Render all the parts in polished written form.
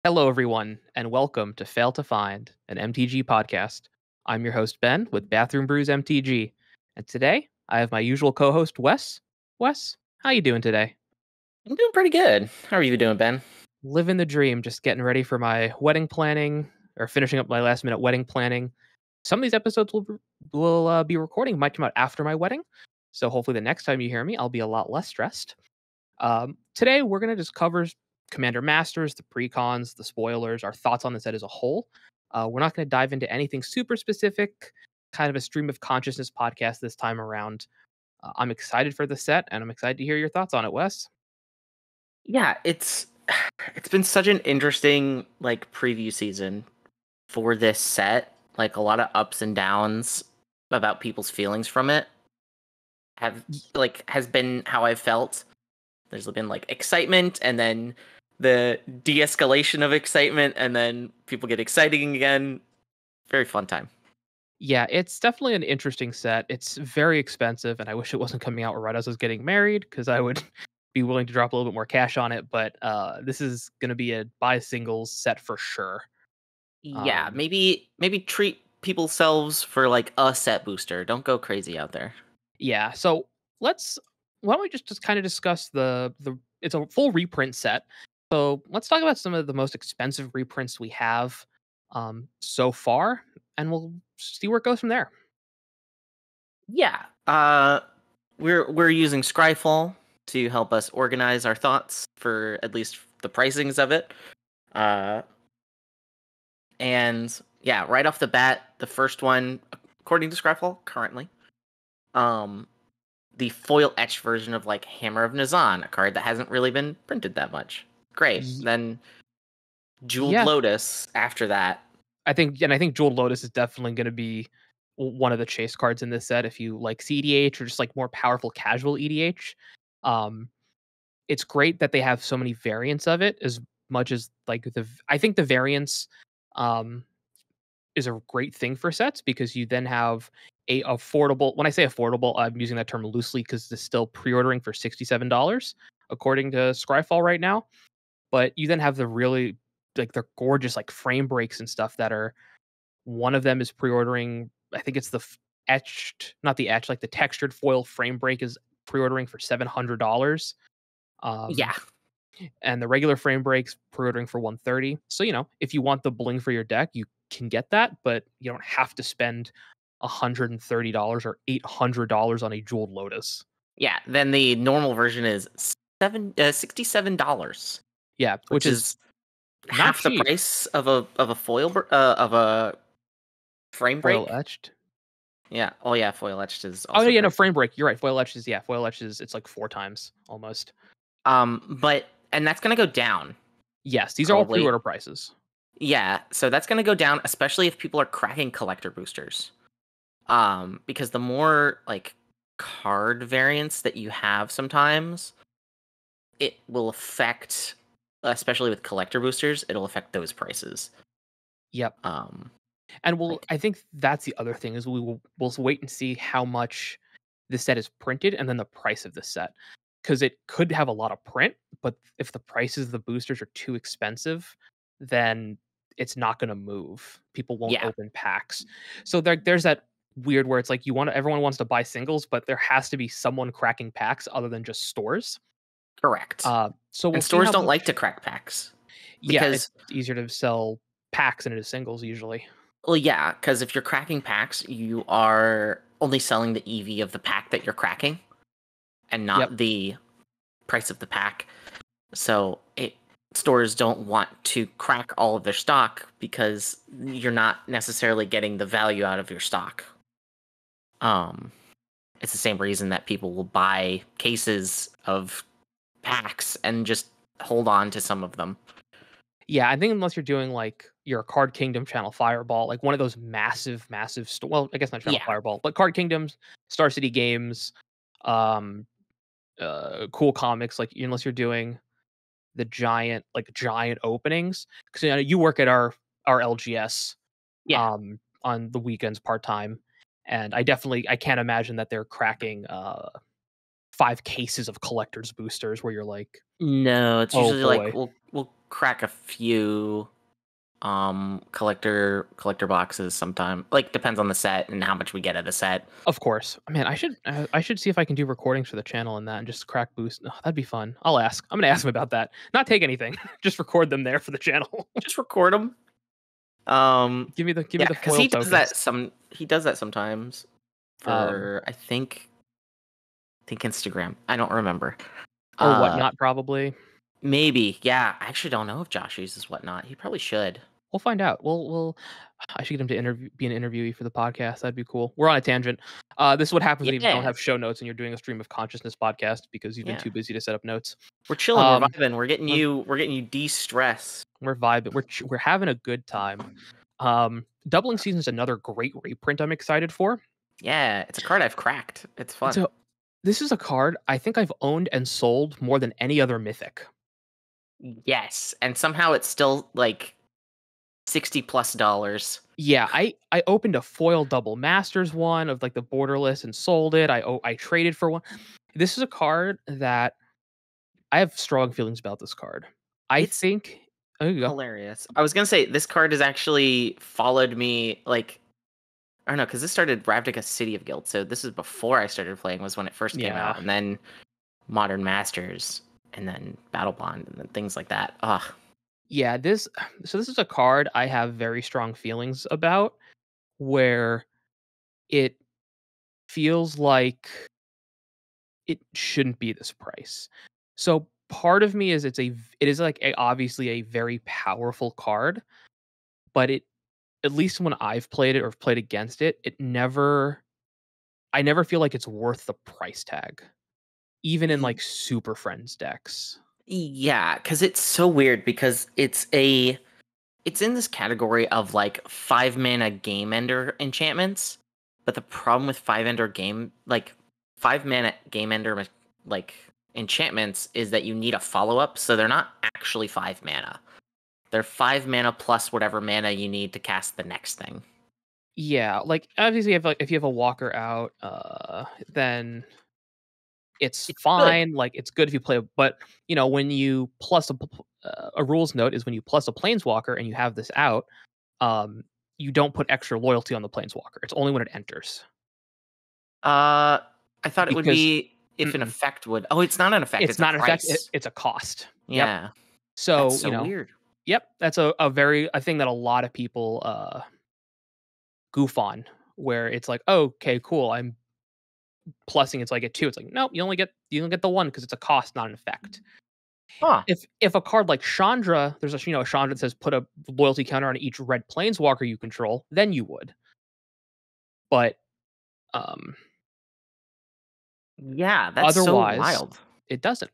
Hello, everyone, and welcome to Fail to Find, an MTG podcast. I'm your host, Ben, with Bathroom Brews MTG. And today, I have my usual co-host, Wes. Wes, how you doing today? I'm doing pretty good. How are you doing, Ben? Living the dream, just getting ready for my wedding planning, or finishing up my last-minute wedding planning. Some of these episodes will be recording, might come out after my wedding, so hopefully the next time you hear me, I'll be a lot less stressed. Today, we're going to just cover Commander Masters, the precons, the spoilers, our thoughts on the set as a whole. We're not going to dive into anything super specific, kind of a stream of consciousness podcast this time around. I'm excited for the set, and I'm excited to hear your thoughts on it, Wes. Yeah, it's been such an interesting preview season for this set. Like a lot of ups and downs about people's feelings from it has been how I've felt. There's been excitement and then the de-escalation of excitement and then people get exciting again. Very fun time. Yeah, it's definitely an interesting set. It's very expensive, and I wish it wasn't coming out right as I was getting married because I would be willing to drop a little bit more cash on it. But this is going to be a buy singles set for sure. Yeah, maybe treat people's selves for a set booster. Don't go crazy out there. Yeah, so let's why don't we just kind of discuss the it's a full reprint set. So let's talk about some of the most expensive reprints we have so far, and we'll see where it goes from there. Yeah. We're using Scryfall to help us organize our thoughts for at least the pricings of it. Uh and yeah, right off the bat, the first one, according to Scryfall, currently, um, the foil etched version of Hammer of Nazan, a card that hasn't really been printed that much. Great. Y- Then Jeweled Yeah, Lotus after that. I think Jeweled Lotus is definitely going to be one of the chase cards in this set. If you like CDH or just like more powerful casual EDH, um, it's great that they have so many variants of it. As much as I think the variants, um, is a great thing for sets because you then have a affordable. When I say affordable, I'm using that term loosely because it's still pre-ordering for $67 according to Scryfall right now. But you then have the really they're gorgeous frame breaks and stuff that are one of them is pre-ordering. I think it's the etched, not the etched, like the textured foil frame break is pre-ordering for $700. Um, Yeah. and the regular frame breaks pre-ordering for 130. So, if you want the bling for your deck, you can get that, but you don't have to spend $130 or $800 on a Jeweled Lotus. Yeah. Then the normal version is $67, Yeah, which which is is not half the cheap. price of a of a frame Foil break. etched. Yeah. Oh yeah, foil etched is Oh also yeah, no, pricey. frame break. You're right. Foil etched is it's like four times almost. But and that's gonna go down Yes, these are all probably. pre-order prices. Yeah, so that's gonna go down, especially if people are cracking collector boosters. Because the more card variants that you have, sometimes it will affect, especially with collector boosters, it'll affect those prices. Yep. Um, And like I think that's the other thing is we'll wait and see how much the set is printed and then the price of the set. Because it could have a lot of print, but if the prices of the boosters are too expensive, then it's not going to move. People won't yeah, open packs. So there's that weird where it's like everyone wants to buy singles, but there has to be someone cracking packs other than just stores. correct. So we'll And see stores how don't like much. to crack packs Yeah, it's because, easier to sell packs than it is singles usually. well, yeah, because if you're cracking packs, you are only selling the EV of the pack that you're cracking, and Yep. not the price of the pack. So stores don't want to crack all of their stock because you're not necessarily getting the value out of your stock. Um, it's the same reason that people will buy cases of packs and just hold on to some of them. Yeah, I think unless you're doing your Card Kingdom Channel Fireball, like one of those massive well, I guess not Channel Yeah, Fireball, but Card Kingdoms, Star City Games, um, Cool Comics, unless you're doing the giant openings. Because you work at our LGS yeah. on the weekends part time, and I can't imagine that they're cracking 5 cases of collector's boosters where you're like, No, it's oh usually boy. we'll crack a few collector boxes sometime. Like depends on the set and how much we get at a set. Of course. Man, I should see if I can do recordings for the channel and that and just crack boost. Oh, that'd be fun. I'll ask. I'm gonna ask him about that. Not take anything. Just record them there for the channel. Just record them. Give me Yeah, the because foil tokens. he does that sometimes Um, for I think Instagram. I don't remember. or Uh whatnot, probably. Maybe. Yeah, I actually don't know if Josh uses whatnot. He probably should. We'll find out. We'll I should get him to be an interviewee for the podcast. That'd be cool. We're on a tangent. This is what happens when you don't Yeah. have show notes and you're doing a stream of consciousness podcast because you've been Yeah. too busy to set up notes. We're chilling, we're Um, vibing, we're we're getting you de-stress. we're vibing. We're having a good time. Doubling Season is another great reprint I'm excited for. Yeah, it's a card I've cracked. It's fun. So this is a card I think I've owned and sold more than any other mythic. Yes, and somehow it's still like $60+. Yeah, I opened a foil double masters one of like the borderless and sold it. I traded for one. This is a card that I have strong feelings about this card. I It's think oh, you go. hilarious. I was gonna say this card has actually followed me like I don't know because this started Ravnica City of Guild, so this is before I started playing. Was when it first came Yeah. out, and then Modern Masters, and then Battle Bond, and then things like that. Ugh. Yeah, this is a card I have very strong feelings about where it feels like it shouldn't be this price. So part of me is it is like obviously a very powerful card, but it at least when I've played it or played against it, I never feel like it's worth the price tag, even in like super friends decks. Yeah, because it's so weird because it's in this category of like 5 mana game ender enchantments, but the problem with 5 ender game like 5 mana game ender like enchantments is that you need a follow up, so they're not actually 5 mana. They're 5 mana plus whatever mana you need to cast the next thing. Yeah, like obviously if you have a walker out, then it's It's good. fine. Like it's good if you play, but you know when you plus a rules note is when you plus a planeswalker and you have this out, um, you don't put extra loyalty on the planeswalker. It's only when it enters I thought it would because be if an mm-mm, effect would. Oh, it's not an effect. it's It's a not an effect. price. It's a cost. Yep. Yeah, that's So so weird. yep, that's a thing that a lot of people goof on, where it's like, oh, okay, cool, I'm plussing it so I get two. It's like, nope, you only get the one because it's a cost, not an effect. Huh? If a card like Chandra, there's a Chandra that says put a loyalty counter on each red planeswalker you control, then you would. But um Yeah, that's so otherwise, wild. it doesn't.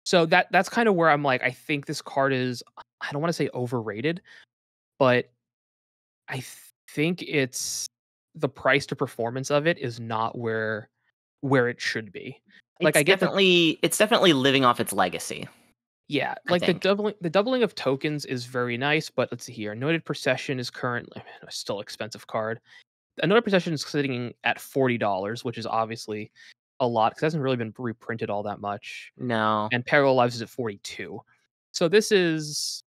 So that's kind of where I'm like, I think this card is I don't want to say overrated, but I think it's the price to performance of it is not where it should be. Like I get the It's definitely living off its legacy, yeah, I like think. the doubling of tokens is very nice, but let's see here. Anointed Procession is currently a still expensive card. Anointed Procession is sitting at $40, which is obviously a lot because it hasn't really been reprinted all that much. No. And Parallel Lives is at 42. So this is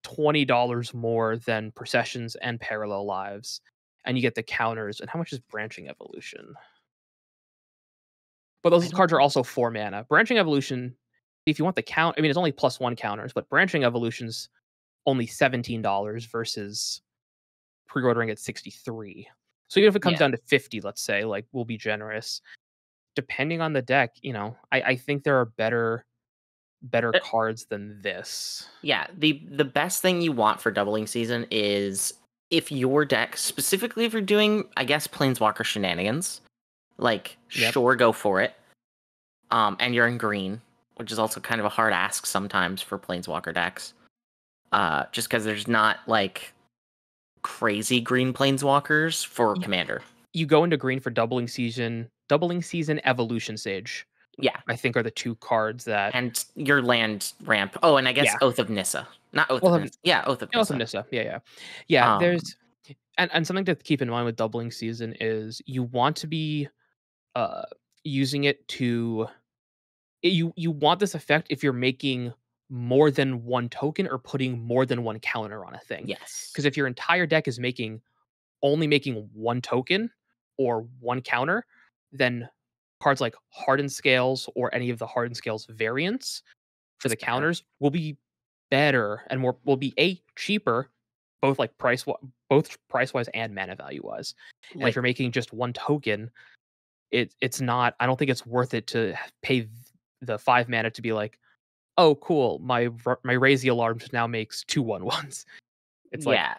$20 more than Processions and Parallel Lives. And you get the counters. And how much is Branching Evolution? But I those don't cards are also 4 mana. Branching Evolution, if you want the count, I mean, it's only +1 counters, but Branching Evolution's only $17 versus pre-ordering at 63. So even if it comes yeah. down to 50, let's say, like we'll be generous. Depending on the deck, I think there are better Uh, cards than this. yeah, the best thing you want for doubling season is if your deck, specifically if you're doing, I guess, planeswalker shenanigans, like Yep. sure go for it. And you're in green, which is also kind of a hard ask sometimes for planeswalker decks. Just because there's not like crazy green planeswalkers for Y- commander. You go into green for doubling season evolution sage. Yeah. I think are the two cards that And your land ramp. Oh, and I guess yeah. Oath of Nissa. Not Oath of Well, have Nissa. Yeah, Oath of Oath of Nissa. Nissa. Yeah, yeah. Yeah, Um, and something to keep in mind with doubling season is you want to be uh using it to you want this effect if you're making more than one token or putting more than one counter on a thing. Yes. Because if your entire deck is only making one token or one counter, then cards like Hardened Scales or any of the Hardened Scales variants for the Just better. counters will be better and more will be cheaper, both like both price wise and mana value wise. And if Like, you're making just one token, it's not. I don't think it's worth it to pay the 5 mana to be like, oh cool, my Raise the Alarms now makes 2/1/1s. It's like yeah.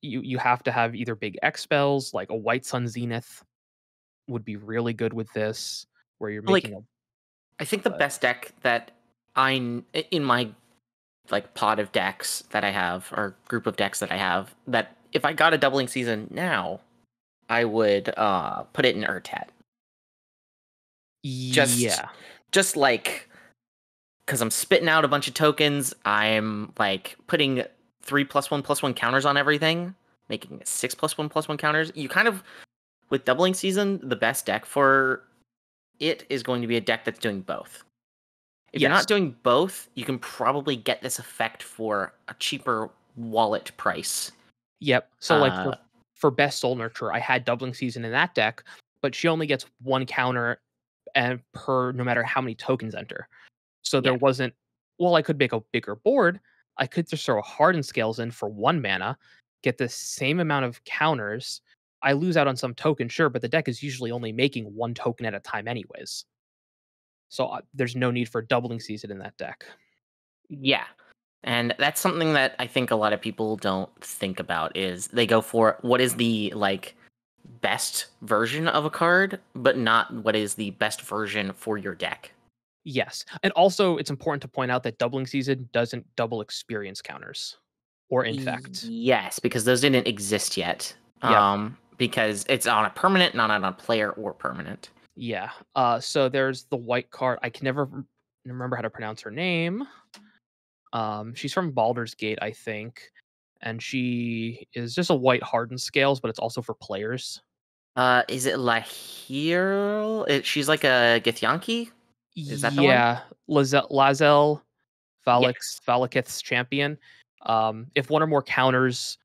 you have to have either big X spells like a White Sun Zenith would be really good with this, where you're making Like, a I think the but best deck that in my like pot of decks that I have, or group of decks that I have, that if I got a doubling season now, I would put it in Urtet. Just yeah. just like because I'm spitting out a bunch of tokens, I'm like putting 3+1/+1 counters on everything, making it 6+1/+1 counters. You kind of with doubling season, the best deck for it is going to be a deck that's doing both. If you're Yes. not doing both, you can probably get this effect for a cheaper wallet price. Yep. So like Uh, for best Soul Nurturer, I had doubling season in that deck, but she only gets one counter and per no matter how many tokens enter. So there yeah, wasn't well, I could make a bigger board. I could just throw Hardened Scales in for 1 mana, get the same amount of counters. I lose out on some token, sure, but the deck is usually only making one token at a time anyways. So there's no need for doubling season in that deck. yeah. And that's something that I think a lot of people don't think about is they go for what is the like best version of a card, but not what is the best version for your deck. Yes. And also it's important to point out that doubling season doesn't double experience counters or infect. Yes, because those didn't exist yet. Yep. Because it's on a permanent, not on a player or permanent. Yeah. So there's the white card. I can never remember how to pronounce her name. She's from Baldur's Gate, I think, and she is just a white hardened scales, but it's also for players. Is it Lahir? She's like a Githyanki? Is that the one? Yeah, Lazel Yes. Valakith's champion. If one or more counters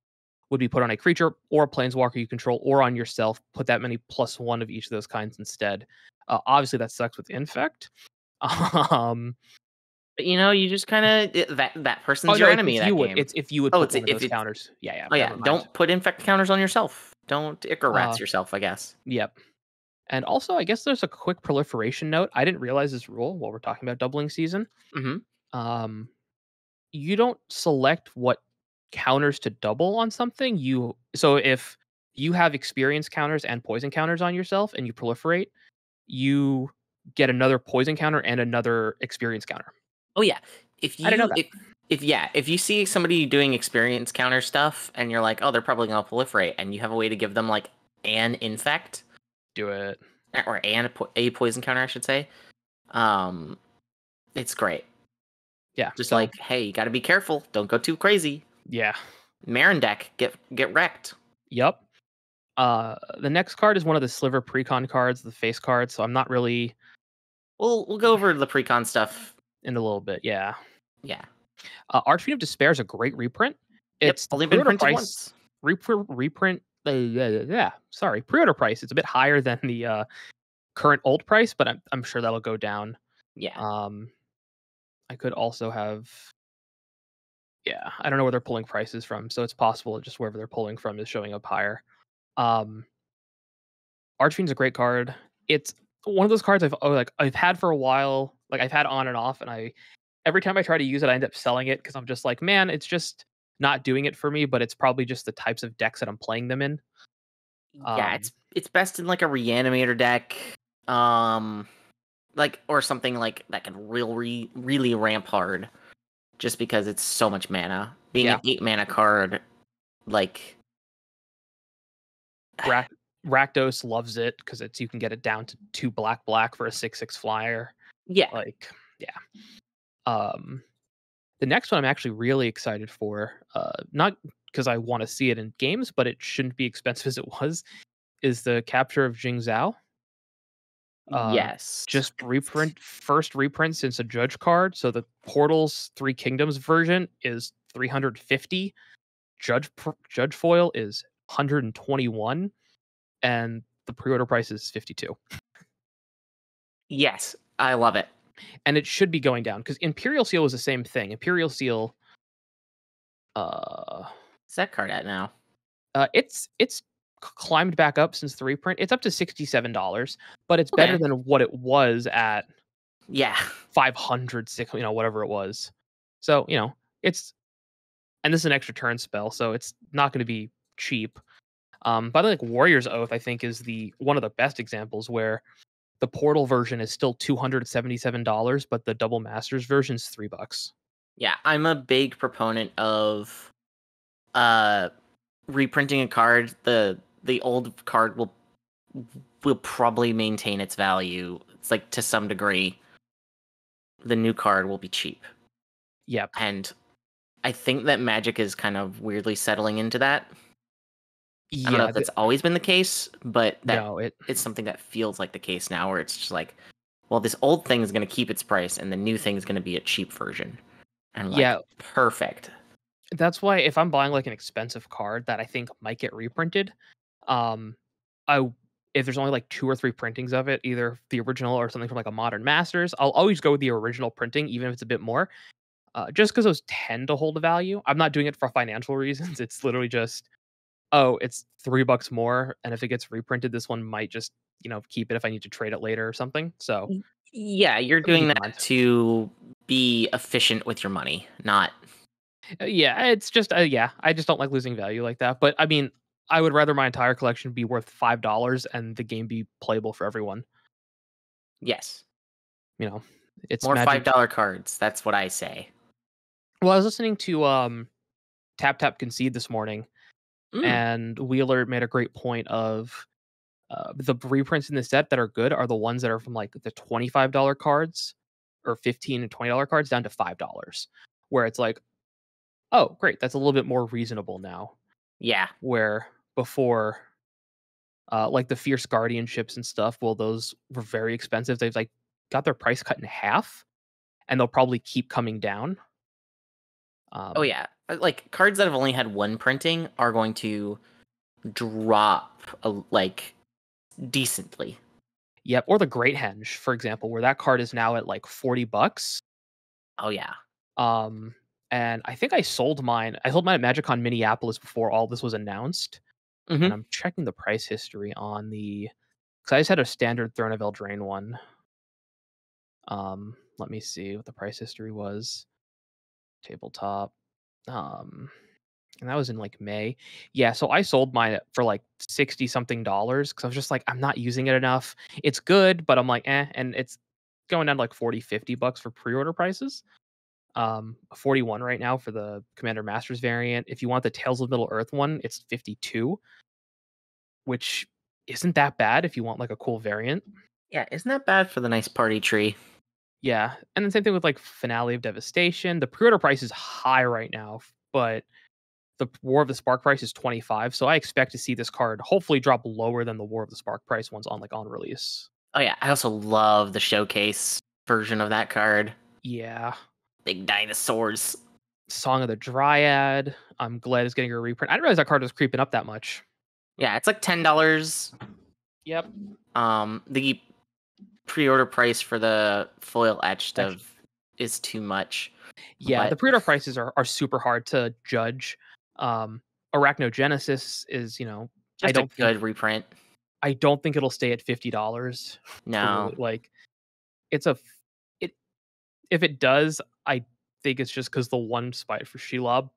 would be put on a creature or a planeswalker you control or on yourself, put that many +1 of each of those kinds instead. Obviously, that sucks with infect. Um, But you just kind of that oh person's no, your enemy it's that you would game. it's if you would Oh, put it's one of if those it's counters. Yeah, yeah. oh yeah, Never mind. don't put infect counters on yourself. Don't Icar Uh, rats yourself, I guess. yep. And also, I guess there's a quick proliferation note. I didn't realize this rule while we're talking about doubling season. Hmm. Um, you don't select what counters to double on something. So if you have experience counters and poison counters on yourself and you proliferate, you get another poison counter and another experience counter. Oh yeah, I didn't know that. if you see somebody doing experience counter stuff and you're like, oh, they're probably gonna proliferate, and you have a way to give them like an infect Do it. or a poison counter, I should say. Um, it's great. Yeah. Just So like, hey, you got to be careful. Don't go too crazy. yeah. Marin deck, get wrecked. Yep. The next card is one of the sliver precon cards, the face card. So I'm not really We'll go over the precon stuff. in a little bit. Yeah. Yeah. Archfiend of Despair is a great reprint. Yep. It's Only been pre-order printed price. once. Reprint. Yeah. Sorry, pre-order price. It's a bit higher than the current old price, but I'm sure that'll go down. Yeah. Um, I could also have. Yeah, I don't know where they're pulling prices from, so it's possible that just wherever they're pulling from is showing up higher. Um, Archfiend's a great card. It's one of those cards I've had for a while. Like I've had on and off, and every time I try to use it, I end up selling it because I'm just like, man, it's just not doing it for me. But it's probably just the types of decks that I'm playing them in. Yeah, Um, it's best in like a reanimator deck. Um like or something like that can really ramp hard just because it's so much mana. Being yeah, an 8 mana card, like Rakdos loves it because it's you can get it down to 2 black for a 6/6 flyer. yeah. Like, yeah. Um, the next one I'm actually really excited for. Not because I want to see it in games, but it shouldn't be expensive as it was. Is the capture of Jing Zhao? Uh, Yes. just first reprint since a Judge card. So the Portals 3 Kingdoms version is 350. Judge foil is 121, and the pre-order price is 52. Yes, I love it. And it should be going down because Imperial Seal was the same thing. Imperial Seal, uh, What's that card at now? it's climbed back up since the reprint. It's up to $67, but it's better Okay. than what it was at Yeah. 500, whatever it was. So, it's and this is an extra turn spell, so it's not going to be cheap. By the way, like Warrior's Oath, I think is the one of the best examples where the Portal version is still $277, but the Double Masters version is $3. Yeah, I'm a big proponent of uh reprinting a card. The old card will probably maintain its value. It's like to some degree. The new card will be cheap. Yep. And I think that Magic is kind of weirdly settling into that. I don't know Yeah. if that's always been the case, but that No. It. it's something that feels like the case now, where it's just like, well, this old thing is going to keep its price, and the new thing is going to be a cheap version. And like, Yeah. perfect. That's why if I'm buying like an expensive card that I think might get reprinted, um, I if there's only like 2 or 3 printings of it, either the original or something from like a Modern Masters, I'll always go with the original printing, even if it's a bit more, just because those tend to hold a value. I'm not doing it for financial reasons. It's literally just, oh, it's $3 more, and if it gets reprinted, this one might just keep it if I need to trade it later or something. So Yeah, you're something to doing keep in mind. that to be efficient with your money, not. Yeah, it's just yeah, I just don't like losing value like that. But I mean, I would rather my entire collection be worth $5 and the game be playable for everyone. Yes. You know, it's More Magic. $5 cards. That's what I say. Well, I was listening to Tap Tap Concede this morning, Mm, and Wheeler made a great point of the reprints in the set that are good are the ones that are from like the $25 cards or 15 and $20 cards down to $5, where it's like, oh, great, that's a little bit more reasonable now. yeah. Where before, like the Fierce Guardianships and stuff, well, those were very expensive. They've like got their price cut in half, and they'll probably keep coming down. Oh, Um, yeah. Like, cards that have only had one printing are going to drop, like, decently. yep, or the Great Henge, for example, where that card is now at like $40. Oh, yeah. Um, and I think I sold mine. I sold mine at MagicCon Minneapolis before all this was announced, and Hmm. I'm checking the price history on the because I just had a standard Throne of Eldraine one. Let me see what the price history was. Tabletop. Um, and that was in like May. Yeah, so I sold mine for like 60 something dollars because I was just like, I'm not using it enough. It's good, but I'm like, and it's going down to like 40, $50 for pre-order prices. 41 right now for the Commander Masters variant. If you want the Tales of Middle Earth one, it's 52, which isn't that bad if you want like a cool variant. Yeah, isn't that bad for the nice party tree? Yeah, and then same thing with like Finale of Devastation. The pre-order price is high right now, but the War of the Spark price is 25, so I expect to see this card hopefully drop lower than the War of the Spark price ones on release. Oh, yeah. I also love the showcase version of that card. Yeah. Big dinosaurs. Song of the Dryad. I'm glad it's getting a reprint. I didn't realize that card was creeping up that much. Yeah, it's like $10. Yep. The pre-order price for the foil etched Actually, of is too much, yeah, the but pre-order prices are super hard to judge. Arachnogenesis is, I just a don't think good reprint. I don't think it'll stay at $50 to No. really like it's a it if it does, I think it's just because the one spite for Shelob.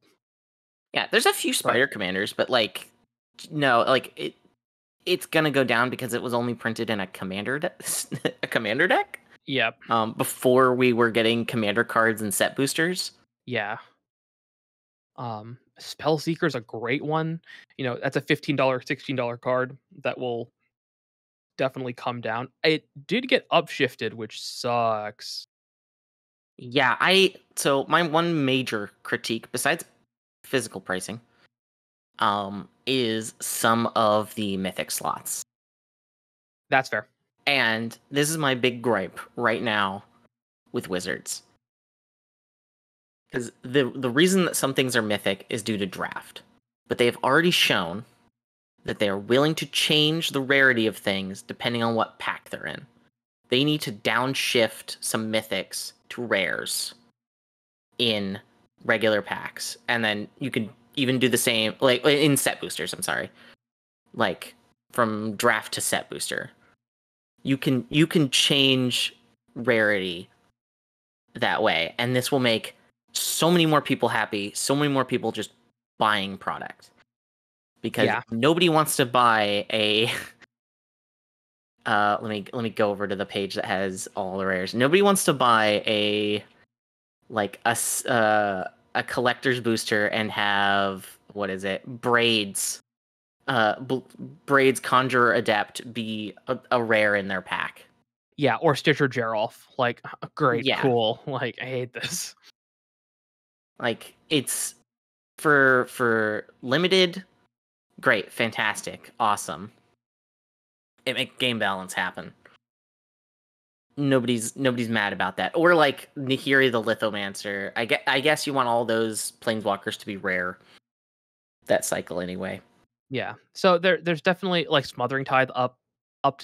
Yeah, there's a few But spider commanders, but like no, like it's gonna go down because it was only printed in a a commander deck. yeah, Before we were getting commander cards and set boosters. yeah. Spellseeker is a great one. That's a $15, $16 card that will definitely come down. It did get upshifted, which sucks. Yeah, so my one major critique besides physical pricing is some of the mythic slots. That's fair. And this is my big gripe right now with Wizards. Because the reason that some things are mythic is due to draft. But they have already shown that they are willing to change the rarity of things depending on what pack they're in. They need to downshift some mythics to rares in regular packs. And then you could even do the same, like in set boosters, I'm sorry. Like from draft to set booster. You can change rarity that way, and this will make so many more people happy, so many more people just buying product. Because Yeah. nobody wants to buy a let me go over to the page that has all the rares. Nobody wants to buy a collector's booster and have, what is it, braids conjurer adept be a rare in their pack. Yeah, or Stitcher Gerolf. Like, great, Yeah, cool. Like, I hate this. like it's for limited, great, fantastic, awesome. It make game balance happen. Nobody's mad about that. Or like Nahiri the Lithomancer. I guess you want all those planeswalkers to be rare that cycle anyway. Yeah. So there's definitely like Smothering Tithe up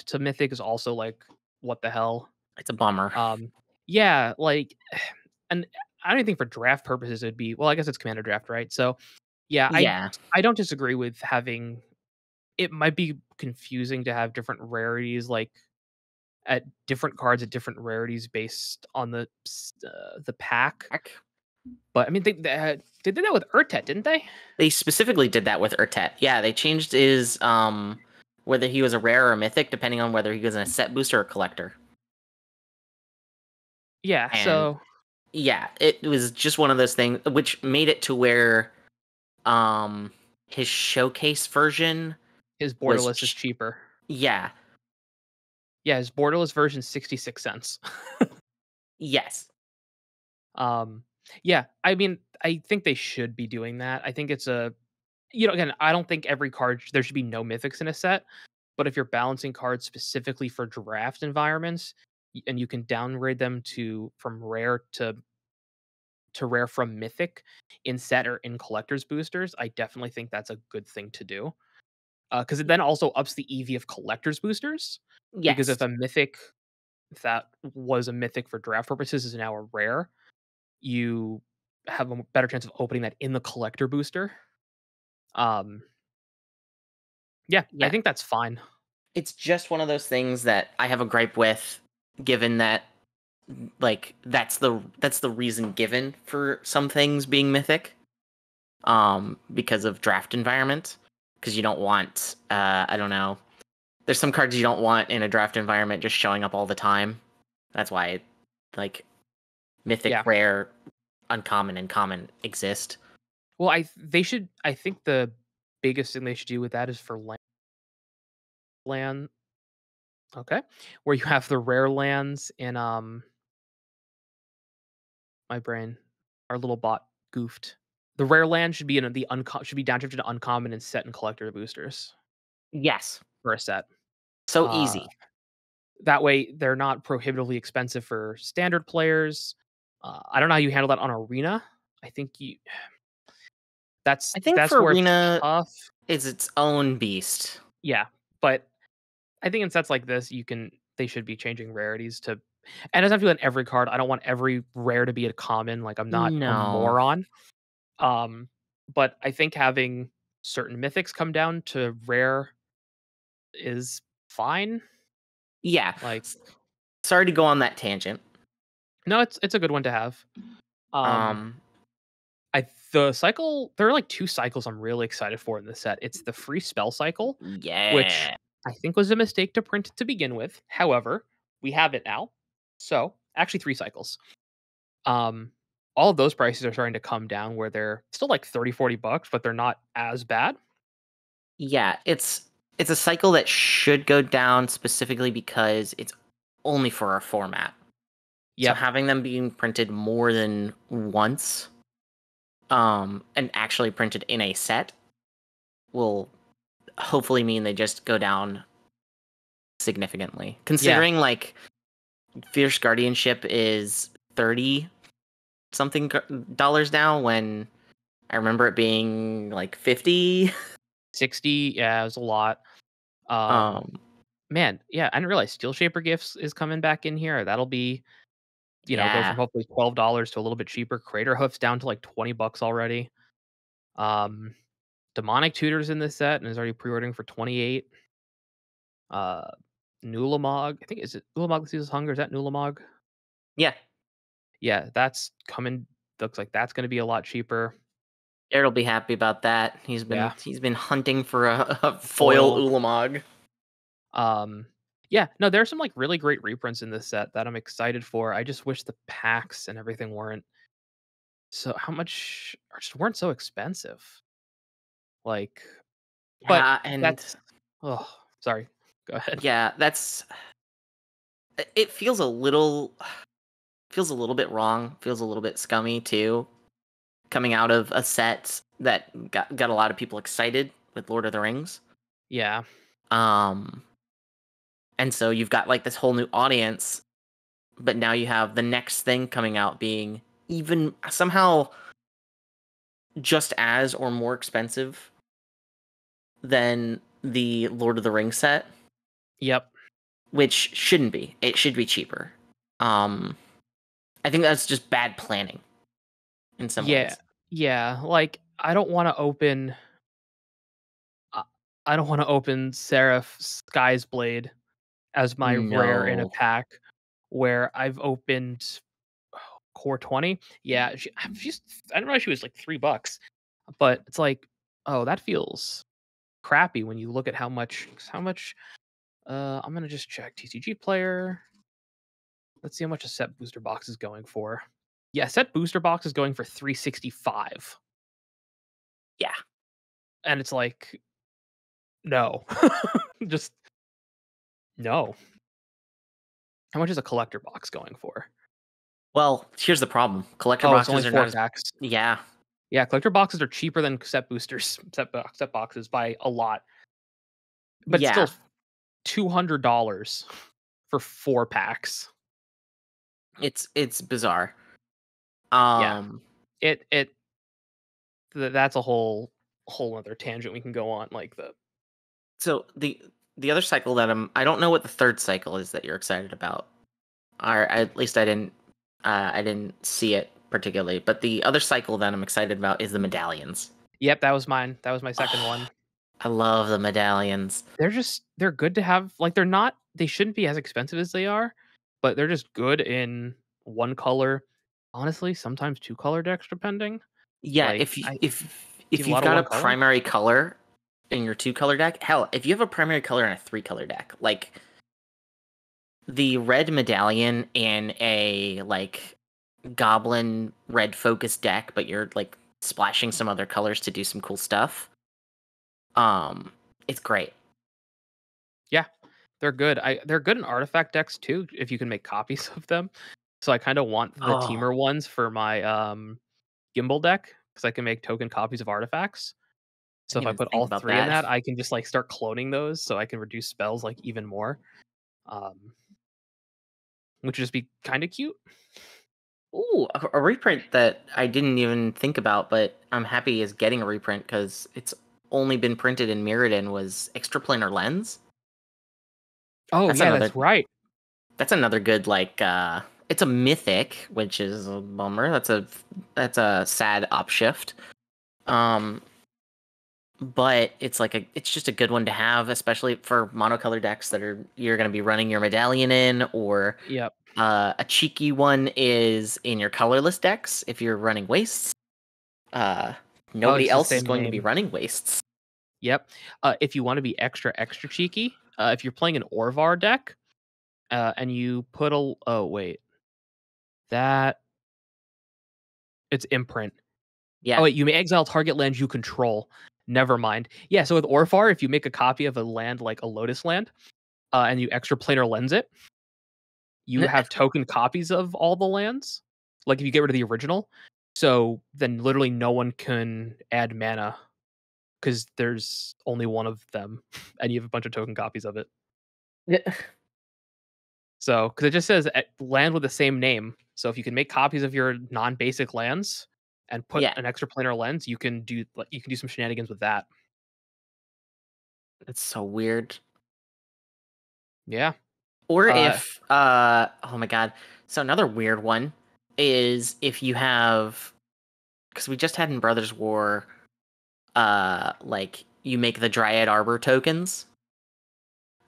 to Mythic is also like, what the hell? It's a bummer. Um, yeah, like, and I don't think for draft purposes it'd be, well, I guess it's Commander Draft, right? So yeah, Yeah. I don't disagree with having, it might be confusing to have different rarities, like at different cards at different rarities based on the pack. But I mean, they did that with Urtet, didn't they? They specifically did that with Urtet. Yeah, they changed his whether he was a rare or a mythic, depending on whether he was in a set booster or collector. Yeah. And So yeah, it was just one of those things which made it to where um his showcase version his was borderless is cheaper. yeah. Yeah, his borderless version 66 cents. Yes. um, yeah, I mean, I think they should be doing that. I think it's a, again, I don't think every card there should be no mythics in a set. But if you're balancing cards specifically for draft environments, and you can downgrade them to from rare to rare from mythic in set or in collector's boosters, I definitely think that's a good thing to do. Because it then also ups the EV of collector's boosters. Because Yes. if a mythic that was a mythic for draft purposes is now a rare, you have a better chance of opening that in the collector booster. Um, yeah, I Yeah. think that's fine. It's just one of those things that I have a gripe with, given that like that's the reason given for some things being mythic. Because of draft environment. Because you don't want I don't know. There's some cards you don't want in a draft environment just showing up all the time. That's why like mythic, Yeah. rare, uncommon, and common exist. Well, they should. I think the biggest thing they should do with that is for land. Okay, where you have the rare lands in my brain, our little bot goofed. The rare land should be in should be downshifted to uncommon and set in collector boosters Yes. for a set. So Uh, easy. that way they're not prohibitively expensive for standard players. I don't know how you handle that on arena. I think you I think that's for where it's arena tough. is its own beast. Yeah, but I think in sets like this, they should be changing rarities to, and it doesn't have to be on every card. I don't want every rare to be a common. Like, I'm not a No. moron. Um, but I think having certain mythics come down to rare is fine. Yeah. Like, Sorry to go on that tangent. no, it's a good one to have. Um, Um, the cycle, there are like two cycles I'm really excited for in this set. It's the free spell cycle, which yeah. I think was a mistake to print to begin with. However, we have it now. So actually three cycles. Um, all of those prices are starting to come down where they're still like 30-40 bucks, but they're not as bad. Yeah, it's a cycle that should go down specifically because it's only for our format. So Yep. having them being printed more than once, and actually printed in a set will hopefully mean they just go down significantly. Yeah, Considering like Fierce Guardianship is 30 something dollars now, when I remember it being like 50. 60. Yeah, it was a lot. Um, um man, yeah, I didn't realize Steel Shaper Gifts is coming back in here. That'll be, go from yeah, hopefully $12 to a little bit cheaper. Crater Hoof's down to like $20 already. Um, Demonic Tutor's in this set and is already pre-ordering for 28. Uh, Nulamog, I think is it Nulamog that sees hunger? Is that Nulamog? yeah. Yeah, that's coming. Looks like that's going to be a lot cheaper. Jared will be happy about that. Yeah, He's been hunting for a foil foil. Ulamog. Um, yeah, no, there's some like really great reprints in this set that I'm excited for. I just wish the packs and everything weren't so how much or just weren't so expensive. Like, but Yeah, and that's oh, sorry. Go ahead. yeah, that's it. Feels a little bit wrong. Feels a little bit scummy too, coming out of a set that got a lot of people excited with Lord of the Rings. Yeah. Um, and so you've got like this whole new audience, but now you have the next thing coming out being even somehow just as or more expensive than the Lord of the Rings set, Yep. which shouldn't be. It should be cheaper. Um, I think that's just bad planning in some Yeah. ways. Yeah. Like uh, I don't want to open Seraph Sky's Blade as my rare in a No. pack where I've opened Core 20. Yeah, she's I didn't realize she was like $3, but it's like, oh, that feels crappy when you look at how much I'm gonna just check TCG player. Let's see how much a set booster box is going for. Yeah, set booster box is going for 365. Yeah. And it's like, no. Just no. How much is a collector box going for? Well, here's the problem. Collector Oh, it's only boxes are not 4 as packs. yeah. Yeah, collector boxes are cheaper than set boosters, set boxes by a lot, but it's Yeah. still $200 for 4 packs. It's bizarre. Yeah. Um It that's a whole other tangent we can go on, like the so the other cycle that I don't know what the third cycle is that you're excited about. Or at least I didn't see it particularly, but the other cycle that I'm excited about is the medallions. Yep, that was mine. That was my second Oh, one. I love the medallions. They're good to have, like, they shouldn't be as expensive as they are, but they're just good in 1 color. Honestly, sometimes 2 color decks depending. Yeah, Like, I do you if have a you've lot of got a 1 color? primary color in your two color deck, hell, if you have a primary color and a three color deck, like the red medallion in a like goblin red focus deck, but you're like splashing some other colors to do some cool stuff. Um, it's great. Yeah, they're good in artifact decks too, if you can make copies of them. So I kinda want the Oh, teamer ones for my, Gimbal deck because I can make token copies of artefacts. I So didn't if I even put think all about 3 in that. that, I can just, like, start cloning those so I can reduce spells, like, even more, which would just be kinda cute. Ooh, a reprint that I didn't even think about, but I'm happy is getting a reprint because it's only been printed in Mirrodin was Extraplanar Lens. Oh, That's yeah, another that's right. That's another good like it's a mythic, which is a bummer. That's a sad upshift. Um but it's just a good one to have, especially for monocolor decks that are you're going to be running your medallion in, or Yep. a cheeky one is in your colorless decks if you're running wastes. Uh Oh, Nobody it's the else is same going to be name. running wastes. Yep. If you wanna be extra cheeky, if you're playing an Orvar deck, and you put a oh, wait, that it's imprint. Oh, Yeah. wait, you may exile target land you control. Never mind. Yeah, so with Orvar, if you make a copy of a land like a Lotus land, and you extraplanar lens it, you have token copies of all the lands. Like if you get rid of the original, so then literally no one can add mana because there's only one of them, and you have a bunch of token copies of it. So, because it just says land with the same name. So if you can make copies of your non-basic lands and put Yeah, an extra planar lens, you can do some shenanigans with that. it's so weird. Yeah. Or Uh, if oh my god. So another weird one is if you have, because we just had in Brothers War, like you make the Dryad Arbor tokens.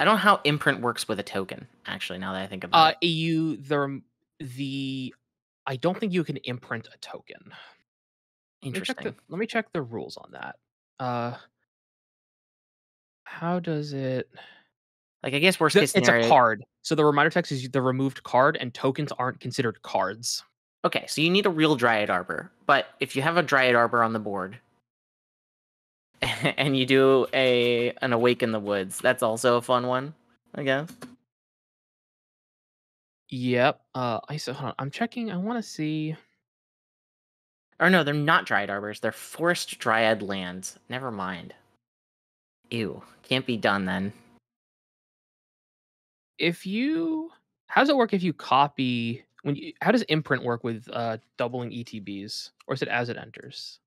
I don't know how imprint works with a token, actually, now that I think about it. you the I don't think you can imprint a token. Interesting. Let me check the rules on that. Uh, how does it? Like, I guess worst case It's a scenario. card. So the reminder text is the removed card, and tokens aren't considered cards. Okay, so you need a real Dryad Arbor. But if you have a Dryad Arbor on the board and you do an Awake in the Woods, that's also a fun one, I guess. Yep. Hold on. I'm checking. I want to see Or no, they're not Dryad Arbors, they're Forest Dryad lands. Never mind. Ew. Can't be done then. if you. How does it work if you copy when you? How does imprint work with doubling ETBs, or is it as it enters?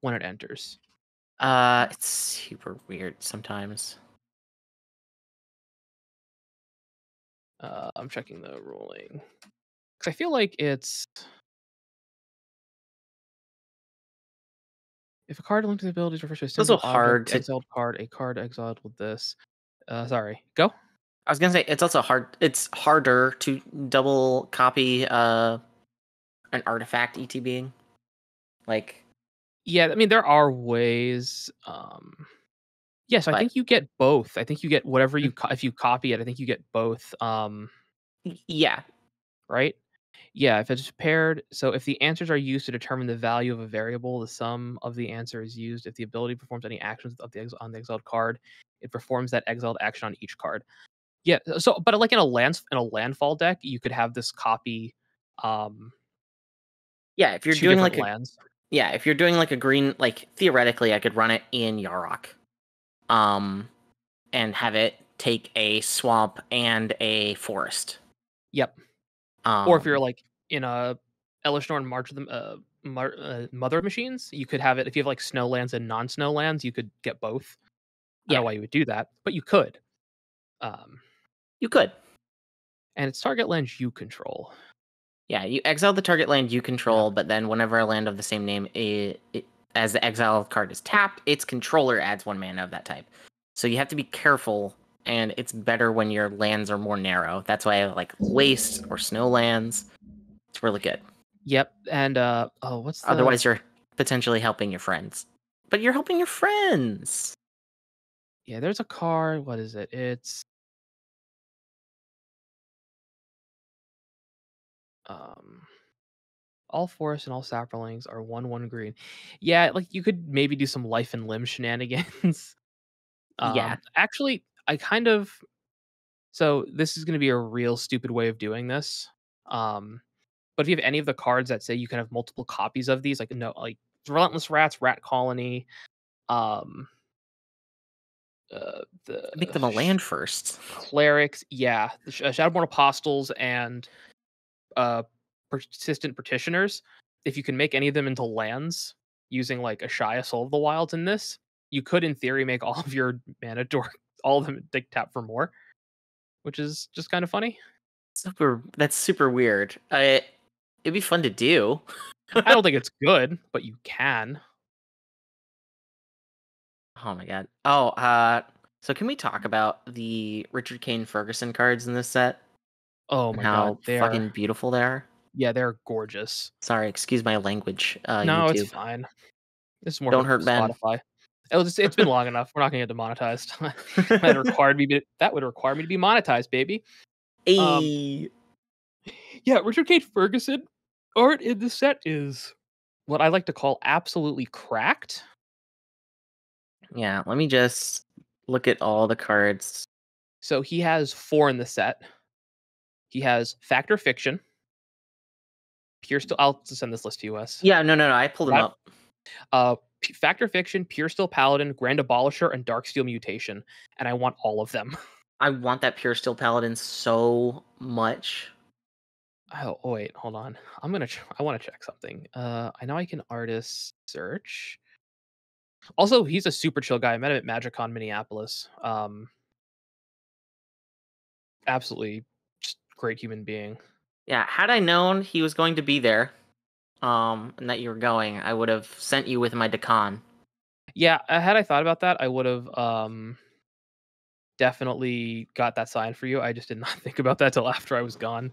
When it enters. It's super weird sometimes. I'm checking the ruling because I feel like it's if a card linked to the abilities refers to a It's also single object, hard the to. exiled card, a card exiled with this. Sorry, go. I was gonna say it's also hard. It's harder to double copy an artifact ETBing. Like, Yeah, I mean there are ways. Yes, I but think you get both. I think you get whatever mm, if you copy it. I think you get both. yeah, Right? Yeah, if it's paired. So if the answers are used to determine the value of a variable, the sum of the answer is used. If the ability performs any actions of on the exiled card, it performs that exiled action on each card. Yeah. So, but like in a landfall deck, you could have this copy um yeah. If you're two doing different like a lands. yeah, if you're doing like a green, like theoretically, I could run it in Yarok, um, and have it take a swamp and a forest. Yep. Or if you're Um, like in a Elishnorn March of the Mother of Machines, you could have it if you have like snow lands and non-snow lands, you could get both. I don't yeah, know why you would do that, but you could. Um, you could. and it's target lands you control. Yeah, you exile the target land you Yeah. control, but then whenever a land of the same name, as the exile card is tapped, its controller adds 1 mana of that type. So you have to be careful, and it's better when your lands are more narrow. That's why I like waste or snow lands. It's really good. Yep. And what's the Otherwise, you're potentially helping your friends. But you're helping your friends. yeah? There's a card. What is it? It's um all forests and all saplings are 1/1 green. Yeah, like you could maybe do some life and limb shenanigans. Yeah, Actually, I kind of so this is going to be a real stupid way of doing this. Um, but if you have any of the cards that say you can have multiple copies of these, like no, like Relentless Rats, Rat Colony, um, make them a land first. clerics, yeah, the Shadowborn Apostles and uh, Persistent Petitioners. If you can make any of them into lands using like a Shia Soul of the Wilds in this, you could, in theory, make all of your mana dork, all of them like tap for more, which is just kind of funny. That's super weird. It'd be fun to do. I don't think it's good, but you can. Oh my god. Oh, so can we talk about the Richard Kane Ferguson cards in this set Oh and my god, how fucking beautiful they are? they're gorgeous. Sorry, excuse my language, No, it's YouTube. fine. This is more Don't for hurt Ben. Spotify. It's been long enough. We're not gonna get demonetized. That would require me to be monetized, baby. Um, Hey. yeah, Richard Kate Ferguson art in the set is what I like to call absolutely cracked. Yeah, let me just look at all the cards. So he has 4 in the set. He has Factor Fiction, Pure Steel. I'll send this list to you, Wes. Yeah, no, I pulled them That up. Factor Fiction, Pure Steel Paladin, Grand Abolisher, and Darksteel Mutation, and I want all of them. I want that Pure Steel Paladin so much. Oh, wait, hold on. I want to check something. I know I can artist search. Also, he's a super chill guy. I met him at MagicCon Minneapolis. Absolutely just great human being. Yeah, had I known he was going to be there, and that you were going, I would have sent you with my Decon. Yeah, had I thought about that, I would have definitely got that sign for you. I just did not think about that till after I was gone.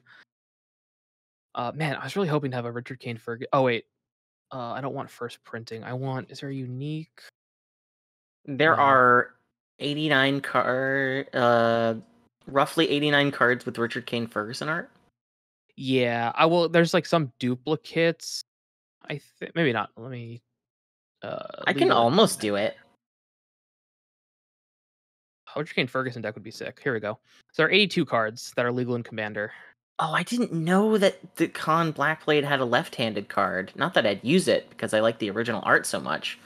Man, I was really hoping to have a Richard Kane Ferg. Oh wait, I don't want first printing. I want. Is there a unique? There No. are 89 roughly 89 cards with Richard Kane Ferguson art. Yeah, I will. There's like some duplicates. I think maybe not. Let me. I can Legal and almost do it. Richard Kane Ferguson deck would be sick. Here we go. So there are 82 cards that are legal in Commander. Oh, I didn't know that the Con Blackblade had a left-handed card. Not that I'd use it because I like the original art so much.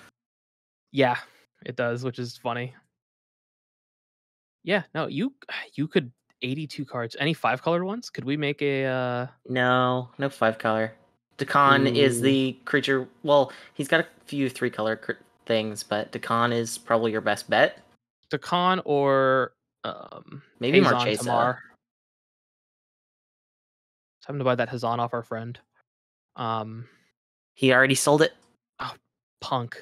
Yeah, it does, which is funny. Yeah, no, you could 82 cards. Any 5-colored ones? Could we make a No, no 5-color. Decon is Ooh, the creature. Well, he's got a few 3-color things, but Decon is probably your best bet. Dakan or Maybe Hazan Marchesa. Tamar? Time to buy that Hazan off our friend. Um He already sold it. oh, Punk.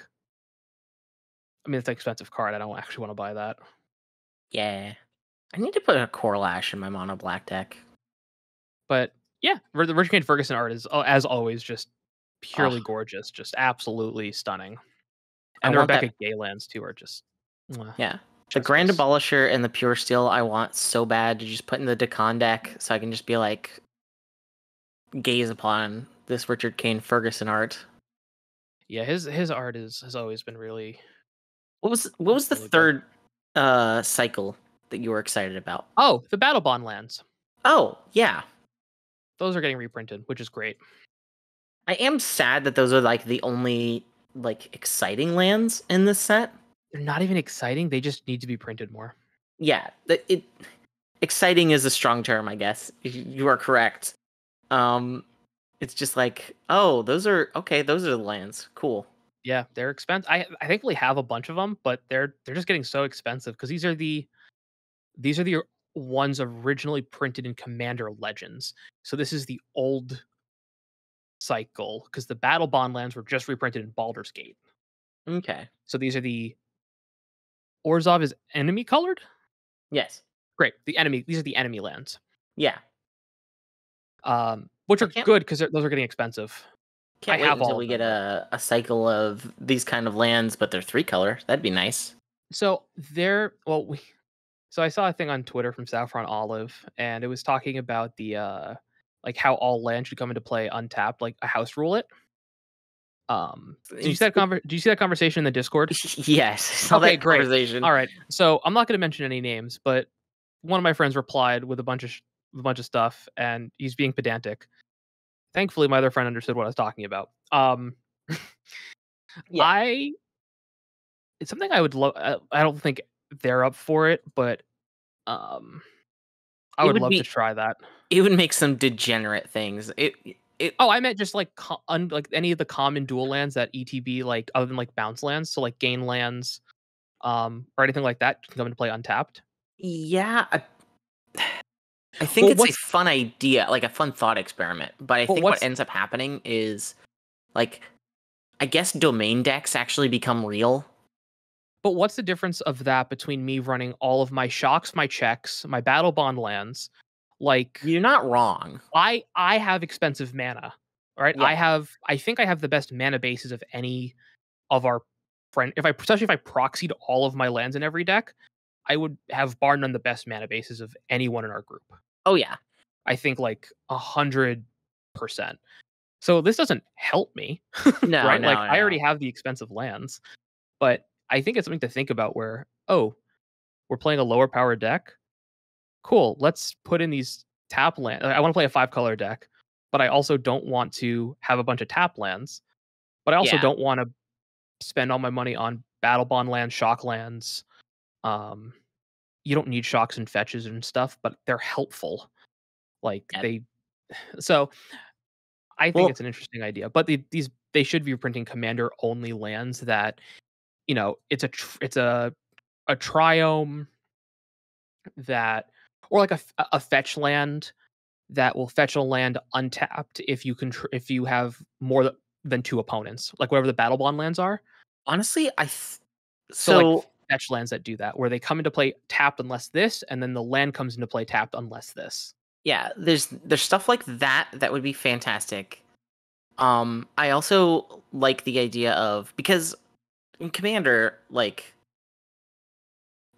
I mean, it's an expensive card. I don't actually want to buy that. Yeah. I need to put a Corlash in my mono black deck. But yeah, the Richard Kane Ferguson art is as always just Oh, purely gorgeous, just absolutely stunning. I And the want Rebecca that. Gay lands too are just mwah, Yeah. The chef's Grand kiss. Abolisher and the Pure Steel, I want so bad to just put in the Decon deck so I can just be like, gaze upon this Richard Kane Ferguson art. Yeah, his art has always been really What was the really good. third cycle that you were excited about? Oh, the Battle Bond lands. Oh, yeah. Those are getting reprinted, which is great. I am sad that those are like the only like exciting lands in this set. They're not even exciting. They just need to be printed more. Yeah, it exciting is a strong term, I guess. You are correct. Um it's just like, oh, those are okay, those are the lands. Cool. Yeah, they're expensive. I thankfully have a bunch of them, but they're just getting so expensive because these are the ones originally printed in Commander Legends. So this is the old cycle because the Battle Bond lands were just reprinted in Baldur's Gate. Okay. So these are the Orzhov is enemy colored. Yes. Great, the enemy. These are the enemy lands, Yeah. which I are good because those are getting expensive. I can't wait have until all of we get them though. a cycle of these kind of lands, but they're 3-color. That'd be nice. So they're well, so I saw a thing on Twitter from Saffron Olive, and it was talking about the like how all land should come into play untapped, like a house rule it. It's- Did you see that conversation in the Discord? yes, I saw Okay, that great. conversation. All right. So I'm not going to mention any names, but one of my friends replied with a bunch of stuff, and he's being pedantic. Thankfully, my other friend understood what I was talking about. Yeah, I it's something I would love. I don't think they're up for it, but um, I it would would love to be. try that. It would make some degenerate things. It. Oh, I meant just like like any of the common dual lands that ETB like other than like bounce lands, so like gain lands, or anything like that can come into play untapped. Yeah, I think Well, it's a what's fun idea, like a fun thought experiment. But I but think what what's ends up happening is, like, I guess domain decks actually become real. but what's the difference of that between me running all of my shocks, my checks, my battle bond lands? Like You're not wrong. I have expensive mana, right? Yeah. I think I have the best mana bases of any of our friend. If I especially if I proxied all of my lands in every deck, I would have bar none the best mana bases of anyone in our group. Oh yeah. I think like 100%. So this doesn't help me, No, right? Like no, I already no. have the expensive lands, but I think it's something to think about where, oh, we're playing a lower power deck. Cool. Let's put in these tap land. I want to play a 5-color deck, but I also don't want to have a bunch of tap lands. But I also Yeah. don't want to spend all my money on battle bond lands, shock lands, um, you don't need shocks and fetches and stuff, but they're helpful. Like Yeah. they so I think Well, it's an interesting idea, but they should be printing commander only lands that, it's a triome that, or like a fetch land that will fetch a land untapped if if you have more than two opponents, like whatever the battle bond lands are. honestly, So like so fetch lands that do that, where they come into play tapped unless this, and then the land comes into play tapped unless this. yeah, there's stuff like that that would be fantastic. I also like the idea of, because in Commander, like,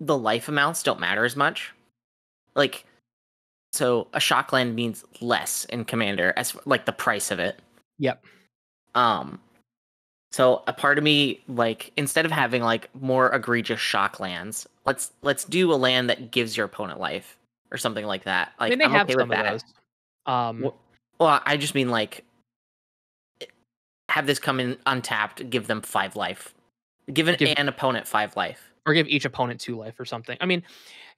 the life amounts don't matter as much. Like, so a shock land means less in Commander as like the price of it. Yep. Um, so a part of me, like, instead of having like more egregious shock lands, let's do a land that gives your opponent life or something like that. I Like, mean, they I'm have okay with some of that. those. Um, Well, well, I just mean like have this come in untapped, give them 5 life, give give an opponent 5 life. or give each opponent 2 life or something. I mean,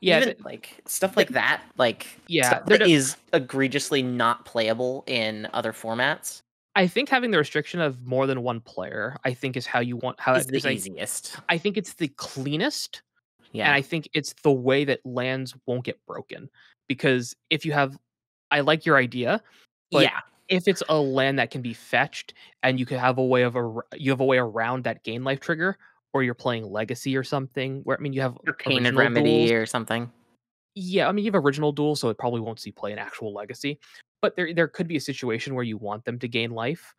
yeah, Even like stuff th like that, like yeah, stuff that is egregiously not playable in other formats, I think having the restriction of more than 1 player, I think is how you want how is the is easiest. I think it's the cleanest, and Yeah. I think it's the way that lands won't get broken, because if you have I like your idea, but Yeah. if it's a land that can be fetched and you can have a way of you have a way around that gain life trigger, or you're playing legacy or something where, I mean, you have Or Painted original duels. Remedy or something. Yeah, I mean, you have original duels, so it probably won't see play in actual legacy, but there could be a situation where you want them to gain life,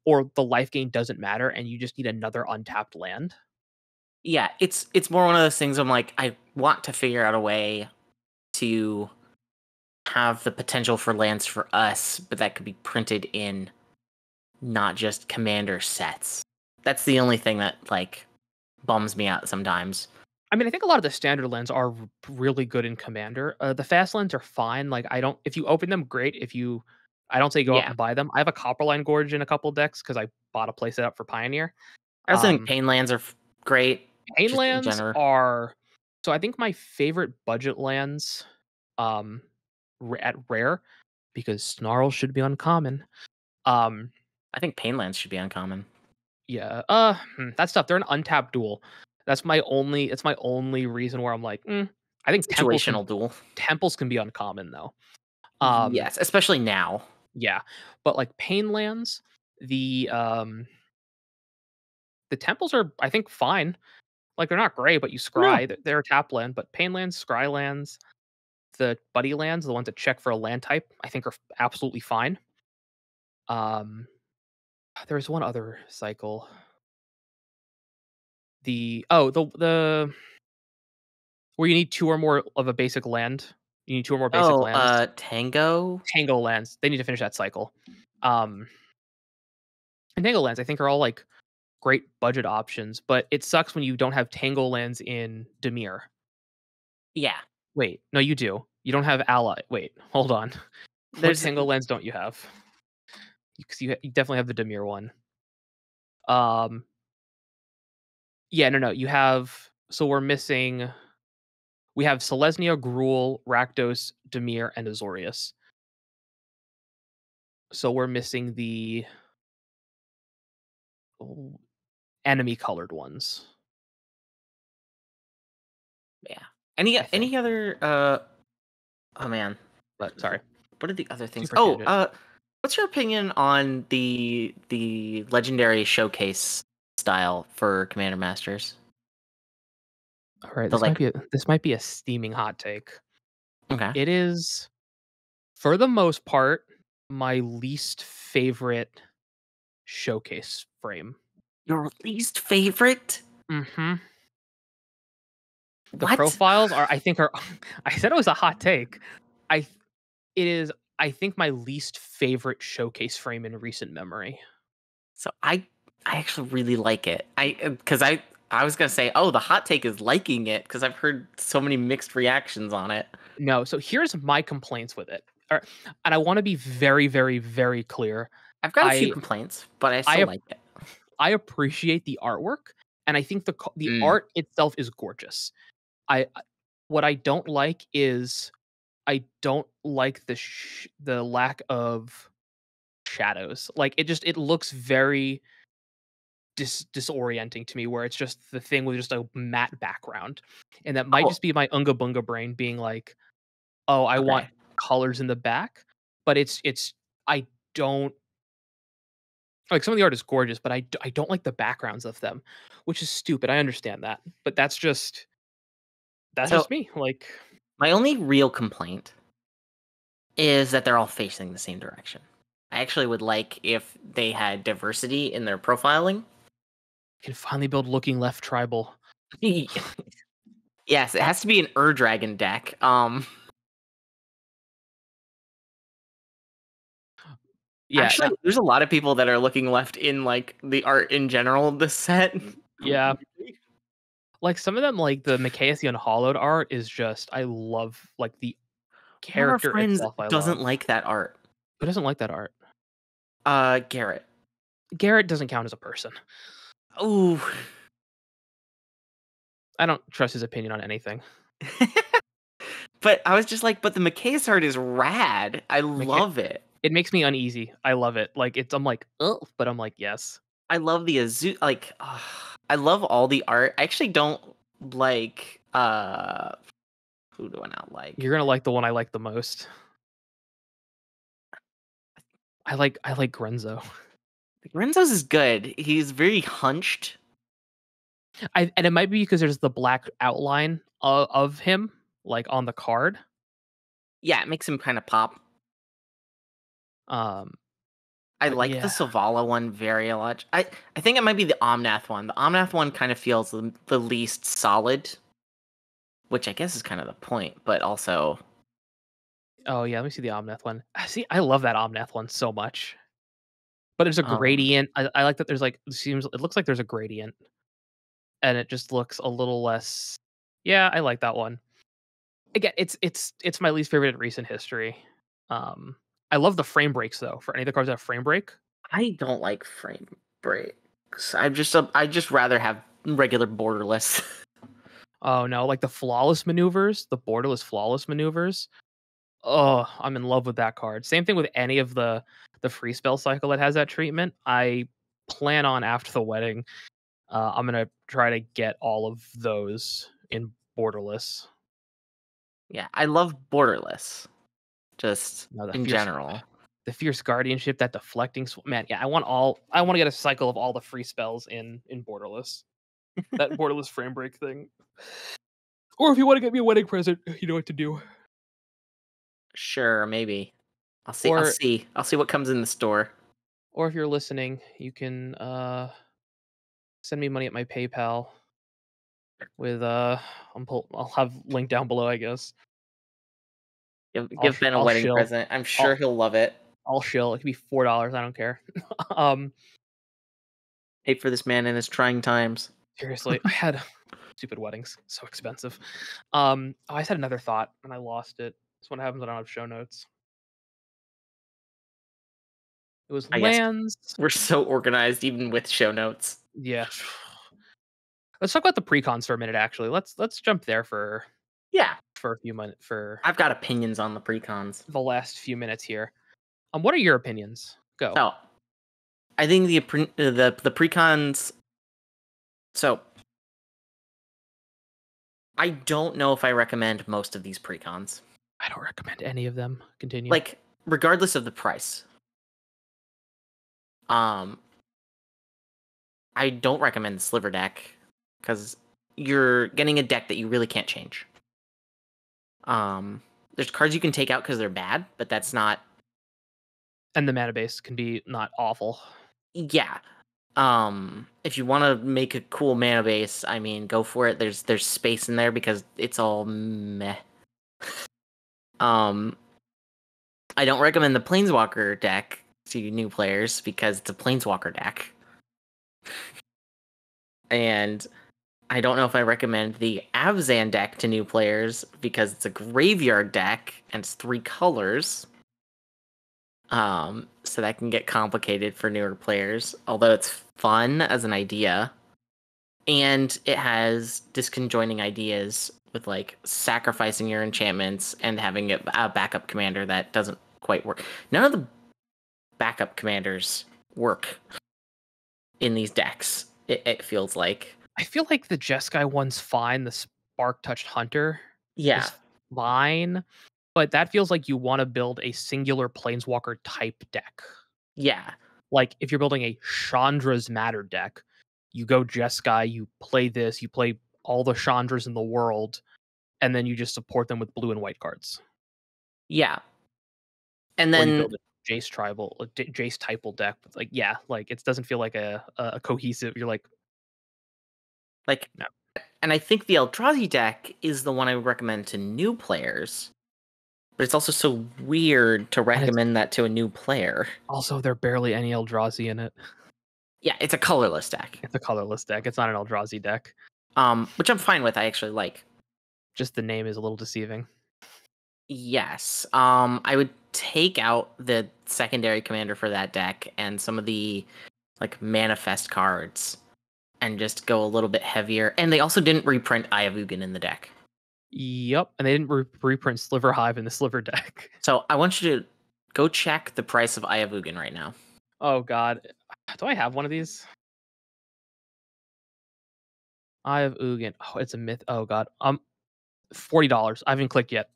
or the life gain doesn't matter and you just need another untapped land. Yeah, it's more one of those things I'm like, I want to figure out a way to have the potential for lands for us, but that could be printed in not just commander sets. That's the only thing that like bums me out sometimes. I mean, I think a lot of the standard lands are really good in Commander. The fast lands are fine. Like, I don't, if you open them, great. If you, I don't say go out Yeah. and buy them. I have a Copperline Gorge in a couple decks because I bought a playset up for Pioneer. I also think Um, pain lands are great, Pain just in lands general. are, so I think my favorite budget lands, um, at rare, because Snarl should be uncommon. Um, I think pain lands should be uncommon. yeah, that's tough. They're an untapped duel. It's my only reason where I'm like, I think Situational duel. temples can be uncommon though. Um, Yes, especially now. yeah, but like Painlands, the um, the temples are, I think, fine. Like they're not great, but you No. scry. They're a tap land, but Painlands, scry lands, the buddy lands, the ones that check for a land type, I think are absolutely fine. Um, there's one other cycle. The where you need two or more of a basic land. You need two or more basic Oh, lands. Tango? Tango lands. They need to finish that cycle. Um, and Tango lands, I think, are all like great budget options, but it sucks when you don't have Tango lands in Demir. Yeah. Wait, no, you do. You don't have Ally. Wait, hold on. What There's Tango lands don't you have? Because you definitely have the Demir one. Um, yeah, no, you have. So we're missing. We have Selesnya, Gruul, Rakdos, Demir, and Azorius. So we're missing the oh, enemy colored ones, yeah. I think. Any other oh man. But sorry, What are the other things? super Oh, tangent. what's your opinion on the legendary showcase style for Commander Masters? All right, The like this might be a steaming hot take. okay. It is, for the most part, my least favorite showcase frame. Your least favorite? Mhm. The What? profiles are, I think, are I said it was a hot take. I it is, I think, my least favorite showcase frame in recent memory. So I actually really like it. I was gonna say, oh, the hot take is liking it because I've heard so many mixed reactions on it. No, so here's my complaints with it. And I want to be very, very, very clear. I've got a few I complaints, but I I still ap- like it. I appreciate the artwork, and I think the Mm, art itself is gorgeous. I What I don't like is I don't like the lack of shadows. Like, it looks very disorienting to me where it's just the thing with just a matte background, and that might Oh, just be my Unga Bunga brain being like, "Oh, I want okay. colors in the back," but it's I don't like, some of the art is gorgeous, but I don't like the backgrounds of them, which is stupid, I understand that, but that's So just me, like, my only real complaint is that they're all facing the same direction. I actually would like if they had diversity in their profiling. can finally build looking left tribal. Yes, it Uh, has to be an Dragon deck. yeah, Actually, there's a lot of people that are looking left in like the art in general of this set. yeah. Like, some of them, like, the Mikaeus the Unhallowed art is just I love, like, the One of our character friends itself I doesn't love. like that art. Who doesn't like that art? Garrett. Garrett doesn't count as a person. Ooh. I don't trust his opinion on anything. But I was just like, but the McKay's art is rad. I Mika love it. It makes me uneasy. I love it. Like, I'm like, "Ugh," but I'm like, "Yes." I love the Azu like I love all the art. I actually don't like who do I not like? You're gonna like the one I like the most. I like Grenzo. Renzo's is good. He's very hunched. And it might be because there's the black outline of him, like, on the card. Yeah, it makes him kind of pop. Um, I but like the yeah. Savala one very much. I think it might be the Omnath one. The Omnath one kind of feels the least solid, which I guess is kind of the point, but also Oh, yeah, let me see the Omnath one. See, I love that Omnath one so much. But there's a um gradient. I like that there's, like, it looks like there's a gradient, and it just looks a little less. Yeah, I like that one. Again, it's my least favorite in recent history. Um, I love the frame breaks, though, for any of the cards that have frame break. I don't like frame breaks. I just rather have regular borderless. Oh, no, like, the flawless maneuvers, the borderless flawless maneuvers. Oh, I'm in love with that card. Same thing with any of the free spell cycle that has that treatment. I plan on after the wedding, I'm gonna try to get all of those in borderless. Yeah, I love borderless just No, in general. the fierce guardianship, that deflecting man, yeah, I want to get a cycle of all the free spells in borderless. That borderless frame break thing. Or if you want to get me a wedding present, you know what to do. Sure, maybe. I'll see. I'll Or see. I'll see what comes in the store. if you're listening, you can send me money at my PayPal with I'll have link down below, I guess. Give Ben a I'll wedding shill. present. I'm sure I'll he'll love it. I'll shill. It could be $4, I don't care. um Pay for this man in his trying times. Seriously, I had stupid weddings, so expensive. Oh, I just had another thought and I lost it. That's what happens when I don't have show notes. It was I guess lands. we're so organized, even with show notes. Yeah. Let's talk about the precons for a minute. Actually, let's jump there Yeah, for a few minutes for I've got opinions on the precons. the last few minutes here. What are your opinions? Go. So I think the precons. So I don't know if I recommend most of these precons. I don't recommend any of them. Continue. Like, regardless of the price. Um, I don't recommend the sliver deck because you're getting a deck that you really can't change. There's cards you can take out because they're bad, but that's not. And the mana base can be not awful. Yeah. If you want to make a cool mana base, I mean, go for it. There's space in there because it's all meh. Um, I don't recommend the Planeswalker deck to new players because it's a Planeswalker deck. And I don't know if I recommend the Avzan deck to new players because it's a graveyard deck and it's 3 colors. So that can get complicated for newer players, although it's fun as an idea. And it has disconjoining ideas with like sacrificing your enchantments and having a backup commander that doesn't quite work. None of the backup commanders work in these decks. It feels like. I feel like the Jeskai one's fine. The Spark Touched Hunter Yeah, is fine, but that feels like you want to build a singular Planeswalker type deck. yeah, Like if you're building a Chandra's Matter deck, you go Jeskai, you play this, you play all the Chandras in the world, and then you just support them with blue and white cards. yeah. And Or you then build a Jace tribal, a Jace typal deck. But like, yeah, like it doesn't feel like a cohesive. You're like, like, no. and I think the Eldrazi deck is the one I would recommend to new players. But it's also so weird to And it's recommend that to a new player. also there barely any Eldrazi in it. Yeah, it's a colorless deck. It's a colorless deck. It's not an Eldrazi deck. Which I'm fine with. I actually like. Just the name is a little deceiving. Yes. I would take out the secondary commander for that deck and some of the like manifest cards and just go a little bit heavier. And they also didn't reprint Ayavugan in the deck. Yep, and they didn't reprint Sliver Hive in the Sliver deck. So I want you to go check the price of Ayavugan right now. Oh god, do I have one of these? I have Ugin. Oh, it's a myth. Oh god, $40. I haven't clicked yet.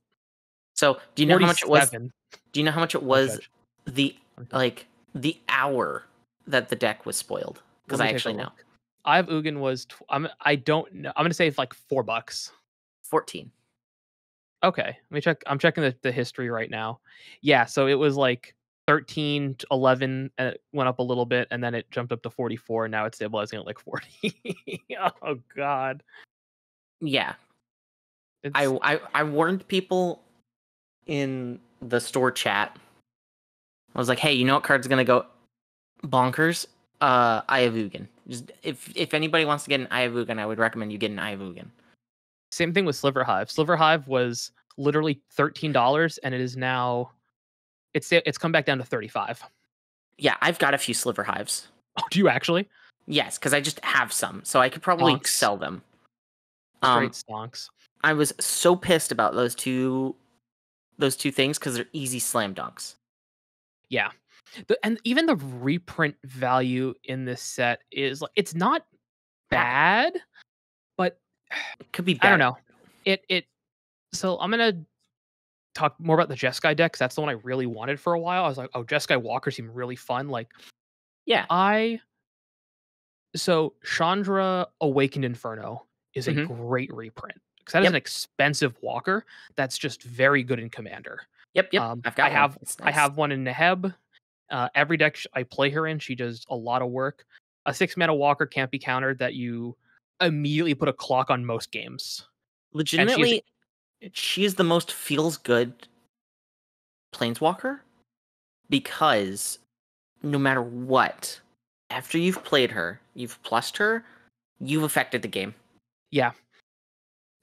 So do you know how much it was? 47. Do you know how much it Don't was judge. the Don't judge. like the hour that the deck was spoiled? Let Because me I take a actually know. look. I have Ugin was. I don't know. I'm gonna say it's like $4. 14. Okay, let me check. I'm checking the history right now. Yeah, so it was like 13 to 11, and it went up a little bit, and then it jumped up to 44, and now it's stabilizing at like 40. Oh god, Yeah. I, it's I I warned people in the store chat. I was like, hey, you know what card's gonna go bonkers? Ayavugan. Just if anybody wants to get an Ayavugan, I would recommend you get an Ayavugan. same thing with Sliver Hive. Sliver Hive was literally $13, and it is now it's come back down to 35. Yeah, I've got a few Sliver Hives. Oh, do you actually? Yes, because I just have some, so I could probably Stonks, sell them. straight Um, stonks. I was so pissed about those two things because they're easy slam dunks. Yeah, and even the reprint value in this set is like it's not Bad. bad, but It could be I don't better. know. It So I'm gonna talk more about the Jeskai deck 'cause that's the one I really wanted for a while. I was like, oh, Jeskai Walker seemed really fun. Like Yeah. I so Chandra Awakened Inferno is a Hmm. great reprint because that is an Yep. expensive walker that's just very good in Commander. Yep. Yep. I've I got one. have It's I nice. have one in Neheb. Every deck I play her in, she does a lot of work. A 6 mana walker can't be countered that you immediately put a clock on most games. And she is Legitimately, she is the most feels good planeswalker because no matter what, after you've played her, you've plussed her, you've affected the game. yeah,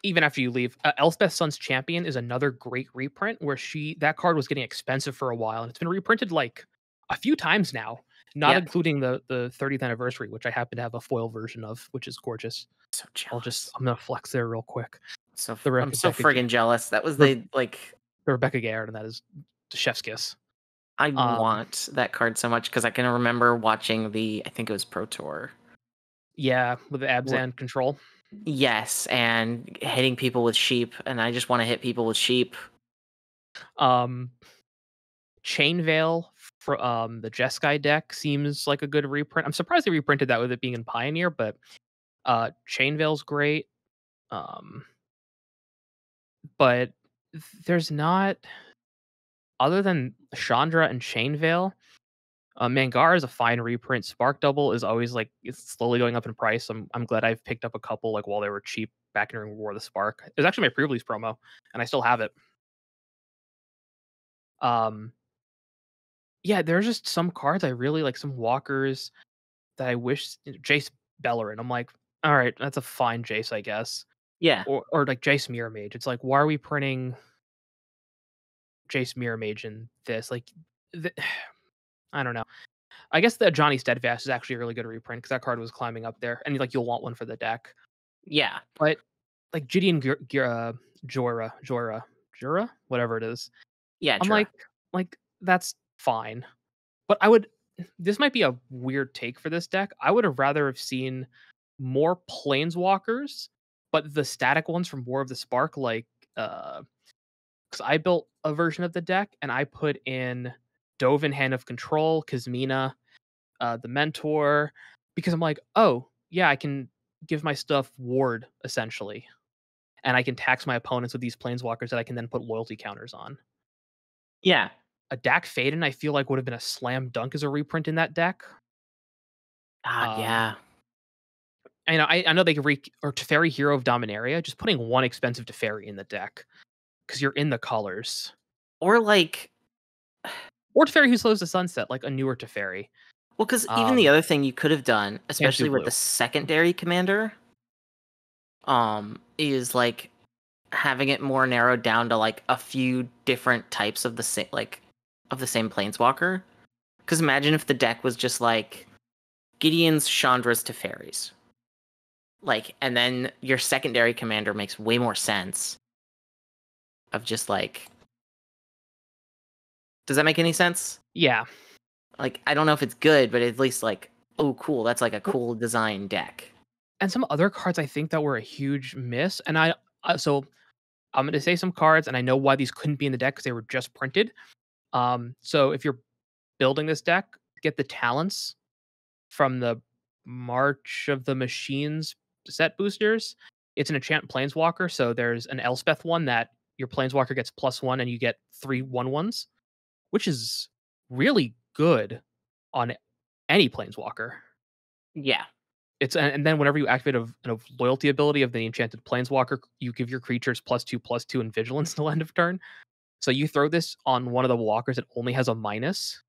even after you leave. Elspeth Sun's Champion is another great reprint where that card was getting expensive for a while, and it's been reprinted like a few times now, not Yep. including the 30th anniversary, which I happen to have a foil version of, which is gorgeous. So jealous. I'm gonna flex there real quick. So The I'm so Rebecca friggin' jealous. That was Re- the like the Rebecca Gayard, and that is the chef's kiss. I Um, want that card so much because I can remember watching I think it was Pro Tour. yeah, with the Wh- Abzan control. Yes, and hitting people with sheep, and I just want to hit people with sheep. Um, Chain Veil for the Jeskai deck seems like a good reprint. I'm surprised they reprinted that with it being in Pioneer, but Chain Veil's great. Um, but there's not other than Chandra and Chain Veil. Mangar is a fine reprint. Spark Double is always like it's slowly going up in price. I'm glad I've picked up a couple like while they were cheap back during War of the Spark. It was actually my pre-release promo, and I still have it. Um, yeah, there's just some cards I really like, some walkers that I wish Jace Bellerin. I'm like, all right, that's a fine Jace, I guess. Yeah, Or like Jace Mirror Mage. It's like, why are we printing Jace Mirror Mage in this? Like, th- I don't know. I guess the Johnny Steadfast is actually a really good reprint because that card was climbing up there, and like you'll want one for the deck. yeah. But like Gideon Jora, whatever it is. Yeah, I'm Jura. like that's fine. But I would this might be a weird take for this deck. I would have rather have seen more planeswalkers, but the static ones from War of the Spark, like because I built a version of the deck and I put in Dovin Hand of Control, Kazmina, the Mentor, because I'm like, oh yeah, I can give my stuff ward essentially, and I can tax my opponents with these planeswalkers that I can then put loyalty counters on. Yeah. A Dak Faden, I feel like would have been a slam dunk as a reprint in that deck. God, Um, yeah. I know they could or Teferi Hero of Dominaria, just putting one expensive Teferi in the deck because you're in the colors. Or like, Or Teferi who slows the sunset, like a newer Teferi. well, because even the other thing you could have done, Can't do especially with the blue. secondary commander, is like having it more narrowed down to like a few different types of the same of the same planeswalker. Because imagine if the deck was just like Gideon's, Chandra's, Teferis. Like, and then your secondary commander makes way more sense of just like, does that make any sense? Yeah. Like, I don't know if it's good, but at least like, oh, cool, that's like a Well, cool design deck. and some other cards I think that were a huge miss, and so I'm going to say some cards, and I know why these couldn't be in the deck because they were just printed. So if you're building this deck, get the talents from the March of the Machines set boosters. It's an enchant planeswalker, so there's an Elspeth one that your planeswalker gets +1 and you get 3/1/1s, which is really good on any planeswalker. Yeah, And then whenever you activate a loyalty ability of the enchanted planeswalker, you give your creatures +2/+2 and vigilance till end of turn. So you throw this on one of the walkers that only has a minus.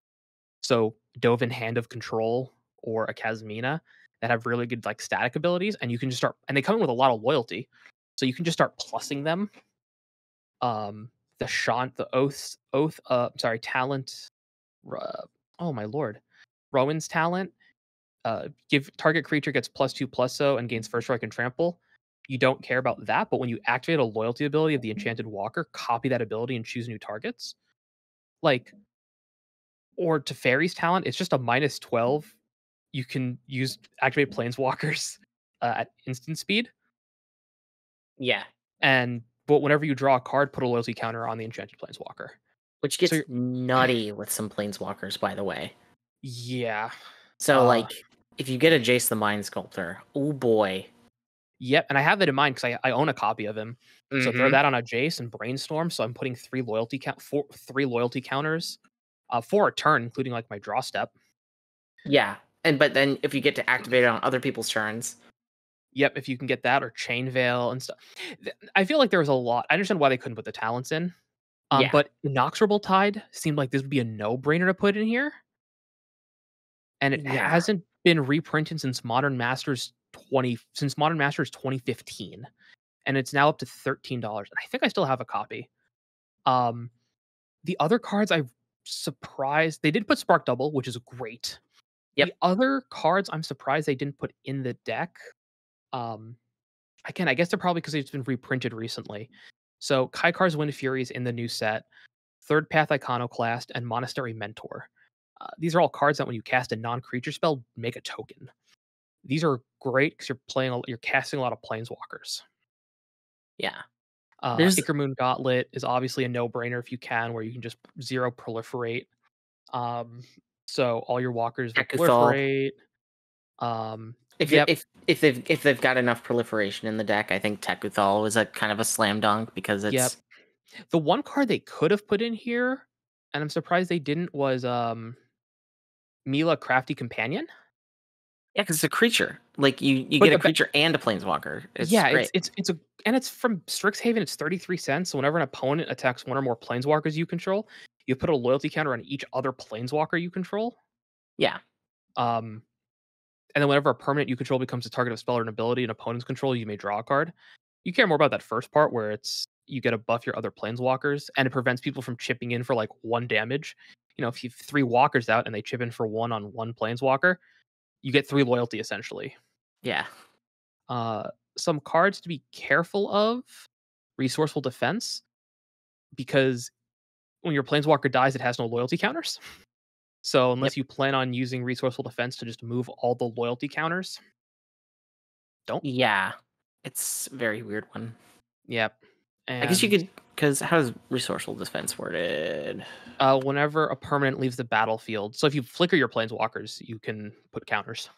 So Dovin Hand of Control or a Kazmina that have really good like static abilities, and you can just start and they come in with a lot of loyalty. So you can just start plussing them. The talent, uh, oh my lord. Rowan's talent. Give target creature gets +2/+0 and gains first strike and trample. You don't care about that, but when you activate a loyalty ability of the Enchanted Walker, copy that ability and choose new targets. Like, or Teferi's talent, it's just a -12. You can use activate planeswalkers at instant speed, yeah. and but whenever you draw a card, put a loyalty counter on the enchanted planeswalker. Which So gets nutty with some planeswalkers, by the way. yeah, So, uh, like, if you get a Jace the Mind Sculptor, oh boy. yep, and I have that in mind because I own a copy of him. So throw Mm-hmm. that on a Jace and brainstorm. So I'm putting three loyalty counters, for a turn, including like my draw step. Yeah. But then if you get to activate it on other people's turns, Yep, if you can get that or Chain Veil and stuff. I feel like there was a lot. I understand why they couldn't put the talents in. yeah. But Inexorable Tide seemed like this would be a no-brainer to put in here, and it Yeah. hasn't been reprinted since Modern Masters 2015, and it's now up to $13, and I think I still have a copy. Um, the other cards I'm surprised they did put Spark Double, which is great. The Yep. other cards I'm surprised they didn't put in the deck, um, again, I guess they're probably because 'cause it's been reprinted recently. So, Kaikar's Wind Fury is in the new set. Third Path Iconoclast, and Monastery Mentor. These are all cards that when you cast a non-creature spell, make a token. These are great because you're casting a lot of planeswalkers. Yeah. There's Ichor Gauntlet is obviously a no-brainer if you can, where you can just zero proliferate. Um, so all your walkers will Ekuthal. proliferate. If Yep, if they've got enough proliferation in the deck, I think Tekuthal is a kind of a slam dunk because yep. it's The one card they could have put in here, and I'm surprised they didn't, was Mila Crafty Companion. yeah, because it's a creature. Like you But get a creature and a planeswalker. It's yeah, great. it's a and it's from Strixhaven, it's 33 cents, so whenever an opponent attacks one or more planeswalkers you control, you put a loyalty counter on each other planeswalker you control. Yeah. Um, and then whenever a permanent you control becomes a target of spell or an ability an opponent's control, you may draw a card. You care more about that first part where it's you get to buff your other planeswalkers, and it prevents people from chipping in for like 1 damage. If you have 3 walkers out and they chip in for 1 on 1 planeswalker, you get 3 loyalty essentially. Yeah. Uh, some cards to be careful of, Resourceful Defense, because when your Planeswalker dies, it has no loyalty counters. So Yep. unless you plan on using Resourceful Defense to just move all the loyalty counters, don't. Yeah. It's a very weird one. Yep. I guess you And could, because how is resourceful defense worded? whenever a permanent leaves the battlefield, so if you flicker your Planeswalkers, you can put counters.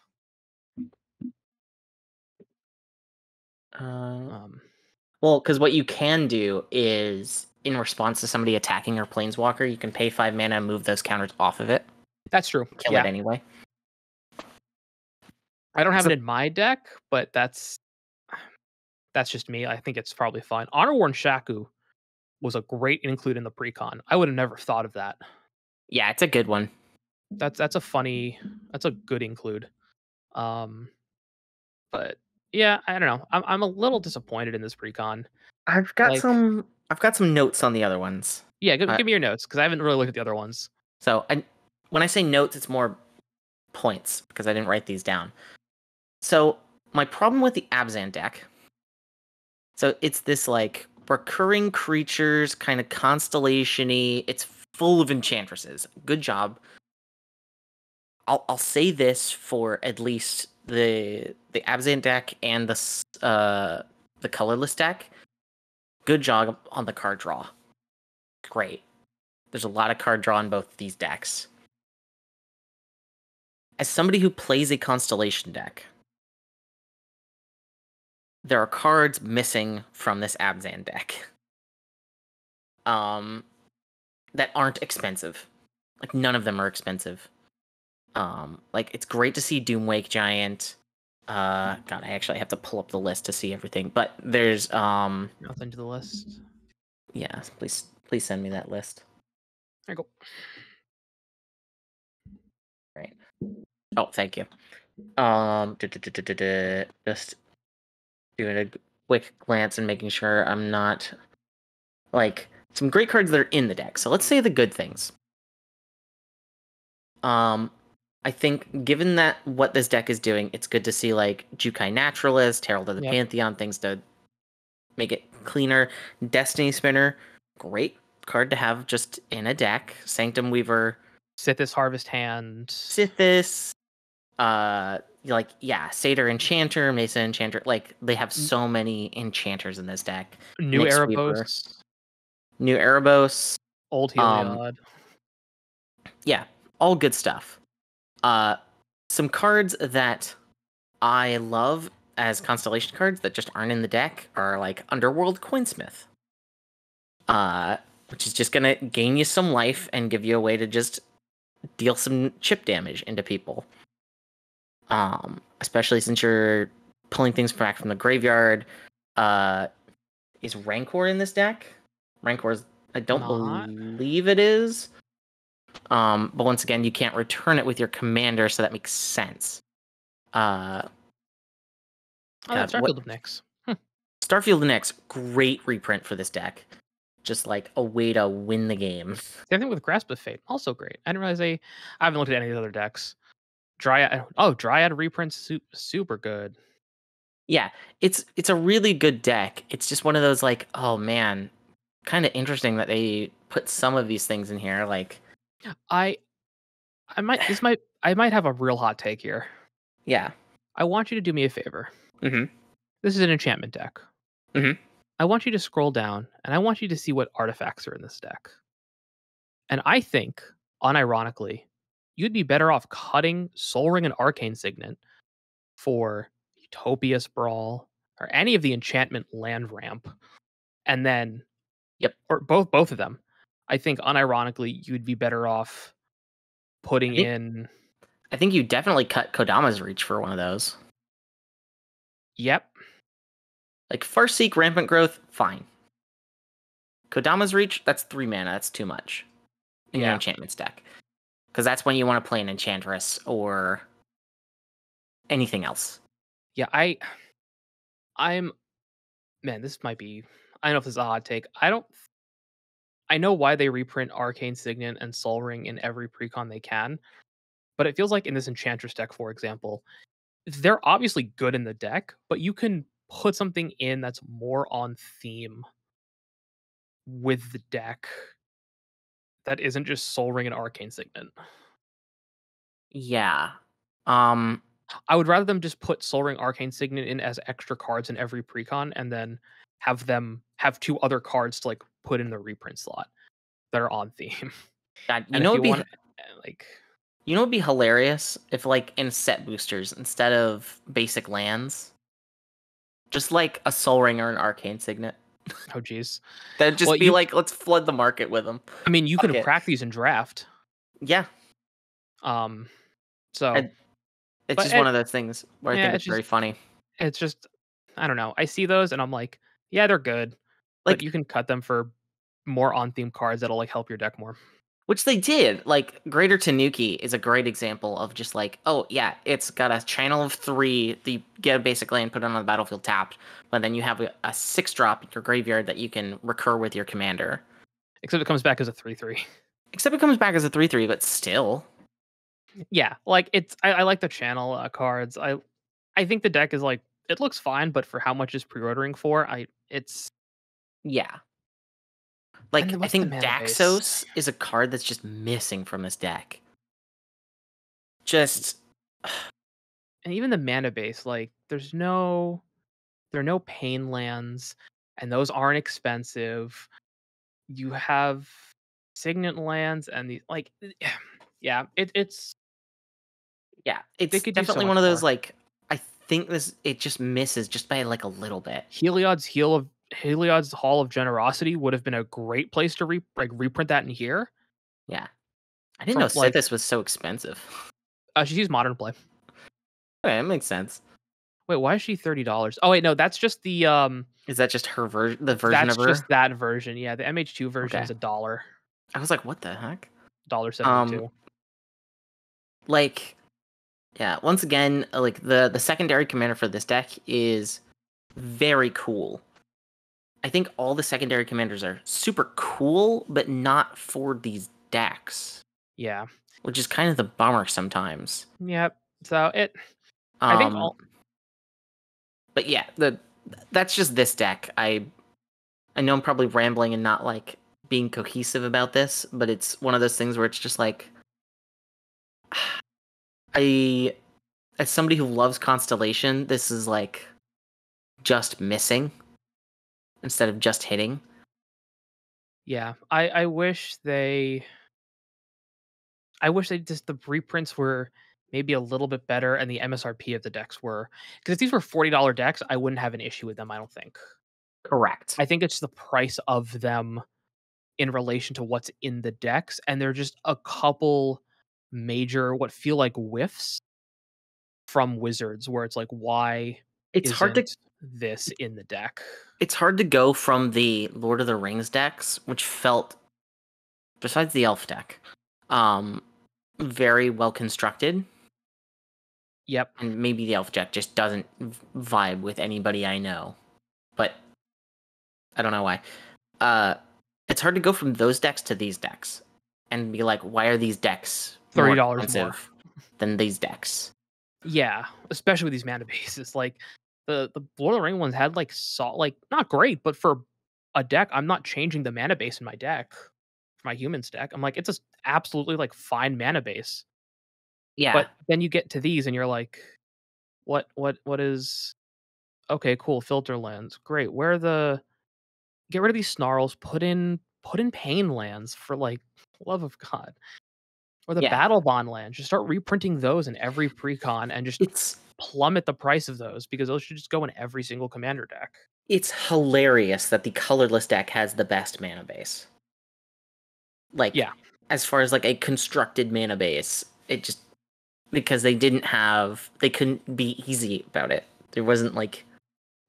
Uh, Um, well, because what you can do is, in response to somebody attacking your planeswalker, you can pay 5 mana and move those counters off of it. that's true. Kill it Yeah. anyway. I don't have So, it in my deck, but that's just me. I think it's probably fine. Honor Worn Shaku was a great include in the precon. I would have never thought of that. yeah, it's a good one. That's a good include. Um, but yeah, I don't know. I'm a little disappointed in this precon. I've got Like, some notes on the other ones. yeah, Uh, give me your notes because I haven't really looked at the other ones. so when I say notes, it's more points because I didn't write these down. So my problem with the Abzan deck. So it's this like recurring creatures, kind of constellation-y. It's full of enchantresses. Good job. I'll say this for at least the Abzan deck and the colorless deck. Good job on the card draw. Great. There's a lot of card draw in both of these decks. As somebody who plays a constellation deck, there are cards missing from this Abzan deck. That aren't expensive. Like none of them are expensive. Like it's great to see Doomwake Giant. God, I actually have to pull up the list to see everything. But there's Nothing to the list. yeah, please send me that list. There you go. Right. Oh, thank you. Just doing a quick glance and making sure I'm not like some great cards that are in the deck. So let's say the good things. I think given that what this deck is doing, it's good to see like Jukai Naturalist, Herald of the Yep. Pantheon, things to make it cleaner. Destiny Spinner, great card to have just in a deck. Sanctum Weaver, Sithis Harvest Hand. Sithis, like yeah, Satyr Enchanter, Mesa Enchanter. Like they have so many enchanters in this deck. New Nyx Sweeper, Erebos. New Erebos, Old um, Heliod. yeah, all good stuff. Some cards that I love as constellation cards that just aren't in the deck are like Underworld Coinsmith, which is just gonna gain you some life and give you a way to just deal some chip damage into people. Especially since you're pulling things back from the graveyard. Is Rancor in this deck? Rancor's I don't Not. believe it is. But once again, you can't return it with your commander, so that makes sense. Oh, that's What Starfield of Nyx. Starfield the Next, great reprint for this deck. Just like a way to win the game. Same thing with Grasp of Fate. Also great. I didn't realize I haven't looked at any of the other decks. Dryad. Oh, Dryad reprint's super good. Yeah, it's a really good deck. It's just one of those like, oh man, kind of interesting that they put some of these things in here. Like, I I might have a real hot take here. yeah. I want you to do me a favor. Mm-hmm. This is an enchantment deck. Mm-hmm. I want you to scroll down and I want you to see what artifacts are in this deck. And I think, unironically, you'd be better off cutting Soul Ring and Arcane Signet for Utopia Sprawl or any of the enchantment land ramp, and then Yep. or both of them. I think unironically you'd be better off putting in. I think you definitely cut Kodama's Reach for one of those. Yep. Like Farseek, Rampant Growth, fine. Kodama's Reach, that's 3 mana. That's too much in your enchantments deck. Because that's when you want to play an Enchantress or anything else. Yeah, I'm man, this might be I don't know if this is a hot take. I know why they reprint Arcane Signet and Soul Ring in every precon they can, but it feels like in this Enchantress deck, for example, they're obviously good in the deck, but you can put something in that's more on theme with the deck that isn't just Soul Ring and Arcane Signet. Yeah. Um, I would rather them just put Soul Ring Arcane Signet in as extra cards in every precon and then have them have 2 other cards to, like, put in the reprint slot that are on theme. God, And if you want like you know it'd be hilarious if like in set boosters instead of basic lands, just like a Soul Ring or an Arcane Signet. oh, geez. That'd Well, just be you like, let's flood the market with them. I mean, you Fuck can it. crack these in draft. Yeah. Um, so And it's but just one of those things where I yeah, think it's very funny. it's just I don't know. I see those and I'm like, "Yeah, they're good," but Like, you can cut them for more on theme cards that'll, like, help your deck more. which they did. Like, Greater Tanuki is a great example of just like, oh, yeah, it's got a channel of 3. You get a basic land, put it on the battlefield tapped, but then you have a 6-drop in your graveyard that you can recur with your commander. Except it comes back as a 3/3. Except it comes back as a 3/3, but still. Yeah, like, it's I like the channel, cards. I think the deck is, like it looks fine, but for how much it's pre-ordering for, I it's Yeah. and Like, then I what's the think mana base? Daxos is a card that's just missing from this deck. Just, And even the mana base, like, there are no pain lands, and those aren't expensive. You have signet lands and the like, yeah, it's yeah, they it's could do so definitely one much of those, more. like, I think it just misses just by, like, a little bit. Heliod's Hall of Generosity would have been a great place to reprint that in here Yeah. I didn't know from, like, Sithis was so expensive. she's used Modern Play. Okay, that makes sense. Wait, why is she $30? Oh, wait, no, that's just Is that just her the version that's of just her? that version, yeah, the MH2 version Okay. is a dollar, I was like, what the heck? Um, 72. like, yeah, once again, like the secondary commander for this deck is very cool. I think all the secondary commanders are super cool, but not for these decks, Yeah. which is kind of the bummer sometimes. Yep. So I think Um, all but yeah, that's just this deck. I know I'm probably rambling and not like being cohesive about this, but it's one of those things where it's just like I as somebody who loves Constellation, this is like just missing instead of just hitting. yeah, I wish they just the reprints were maybe a little bit better and the MSRP of the decks were because if these were $40 decks, I wouldn't have an issue with them, I don't think. Correct. I think it's the price of them in relation to what's in the decks, and they're just a couple major what feel like whiffs from Wizards where it's like, "Why It's hard to isn't this in the deck?" it's hard to go from the Lord of the Rings decks, which felt, besides the elf deck, um, very well constructed, Yep. and maybe the elf deck just doesn't vibe with anybody I know, but I don't know why. Uh, it's hard to go from those decks to these decks and be like, why are these decks more $30 more. expensive than these decks? Yeah, especially with these mana bases. Like the Lord of the Ring ones had like like not great, but for a deck, I'm not changing the mana base in my deck for my humans deck. I'm like, it's just absolutely like fine mana base. Yeah, But then you get to these and you're like, what is okay, cool, filter lands. Great. Where are the get rid of these snarls, put in pain lands for like love of God. Or the yeah. battle bond lands. Just start reprinting those in every precon and just It's plummet the price of those because those should just go in every single commander deck. it's hilarious that the colorless deck has the best mana base. Like, Yeah. as far as like a constructed mana base, it just because they couldn't be easy about it. There wasn't like,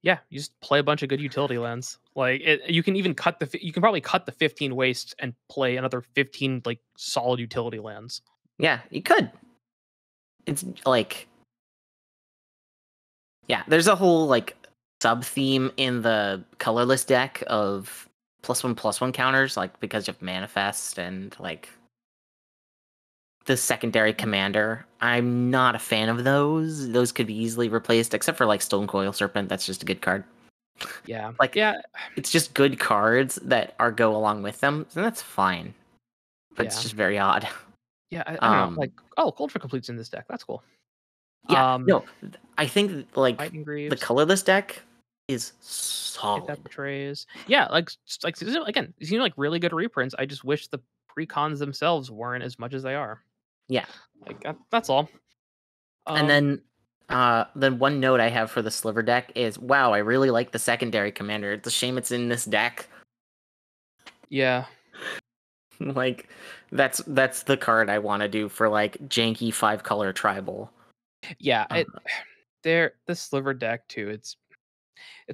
Yeah, you just play a bunch of good utility lands. Like you can even you can probably cut the 15 waste and play another 15 like solid utility lands. yeah, you could. It's like, yeah, there's a whole like sub theme in the colorless deck of +1/+1 counters, like because of manifest and like the secondary commander. I'm not a fan of those. Those could be easily replaced, except for like Stone Coil Serpent. That's just a good card. Yeah. Like, Yeah. it's just good cards that are go along with them, and that's fine. But it's Yeah. just very odd. Yeah. I don't know. Like, Um, oh, Culture Complete's in this deck. That's cool. yeah, no, I think like Lightning the Greaves. colorless deck is Hit That solid. Betrays. Yeah, like again, these seem like really good reprints. I just wish the precons themselves weren't as much as they are. Yeah, Like that's all. and Um, then one note I have for the Sliver deck is, wow, I really like the secondary commander. It's a shame it's in this deck. yeah, Like, that's the card I want to do for like janky 5-color tribal. yeah. Uh, The Sliver deck too. It's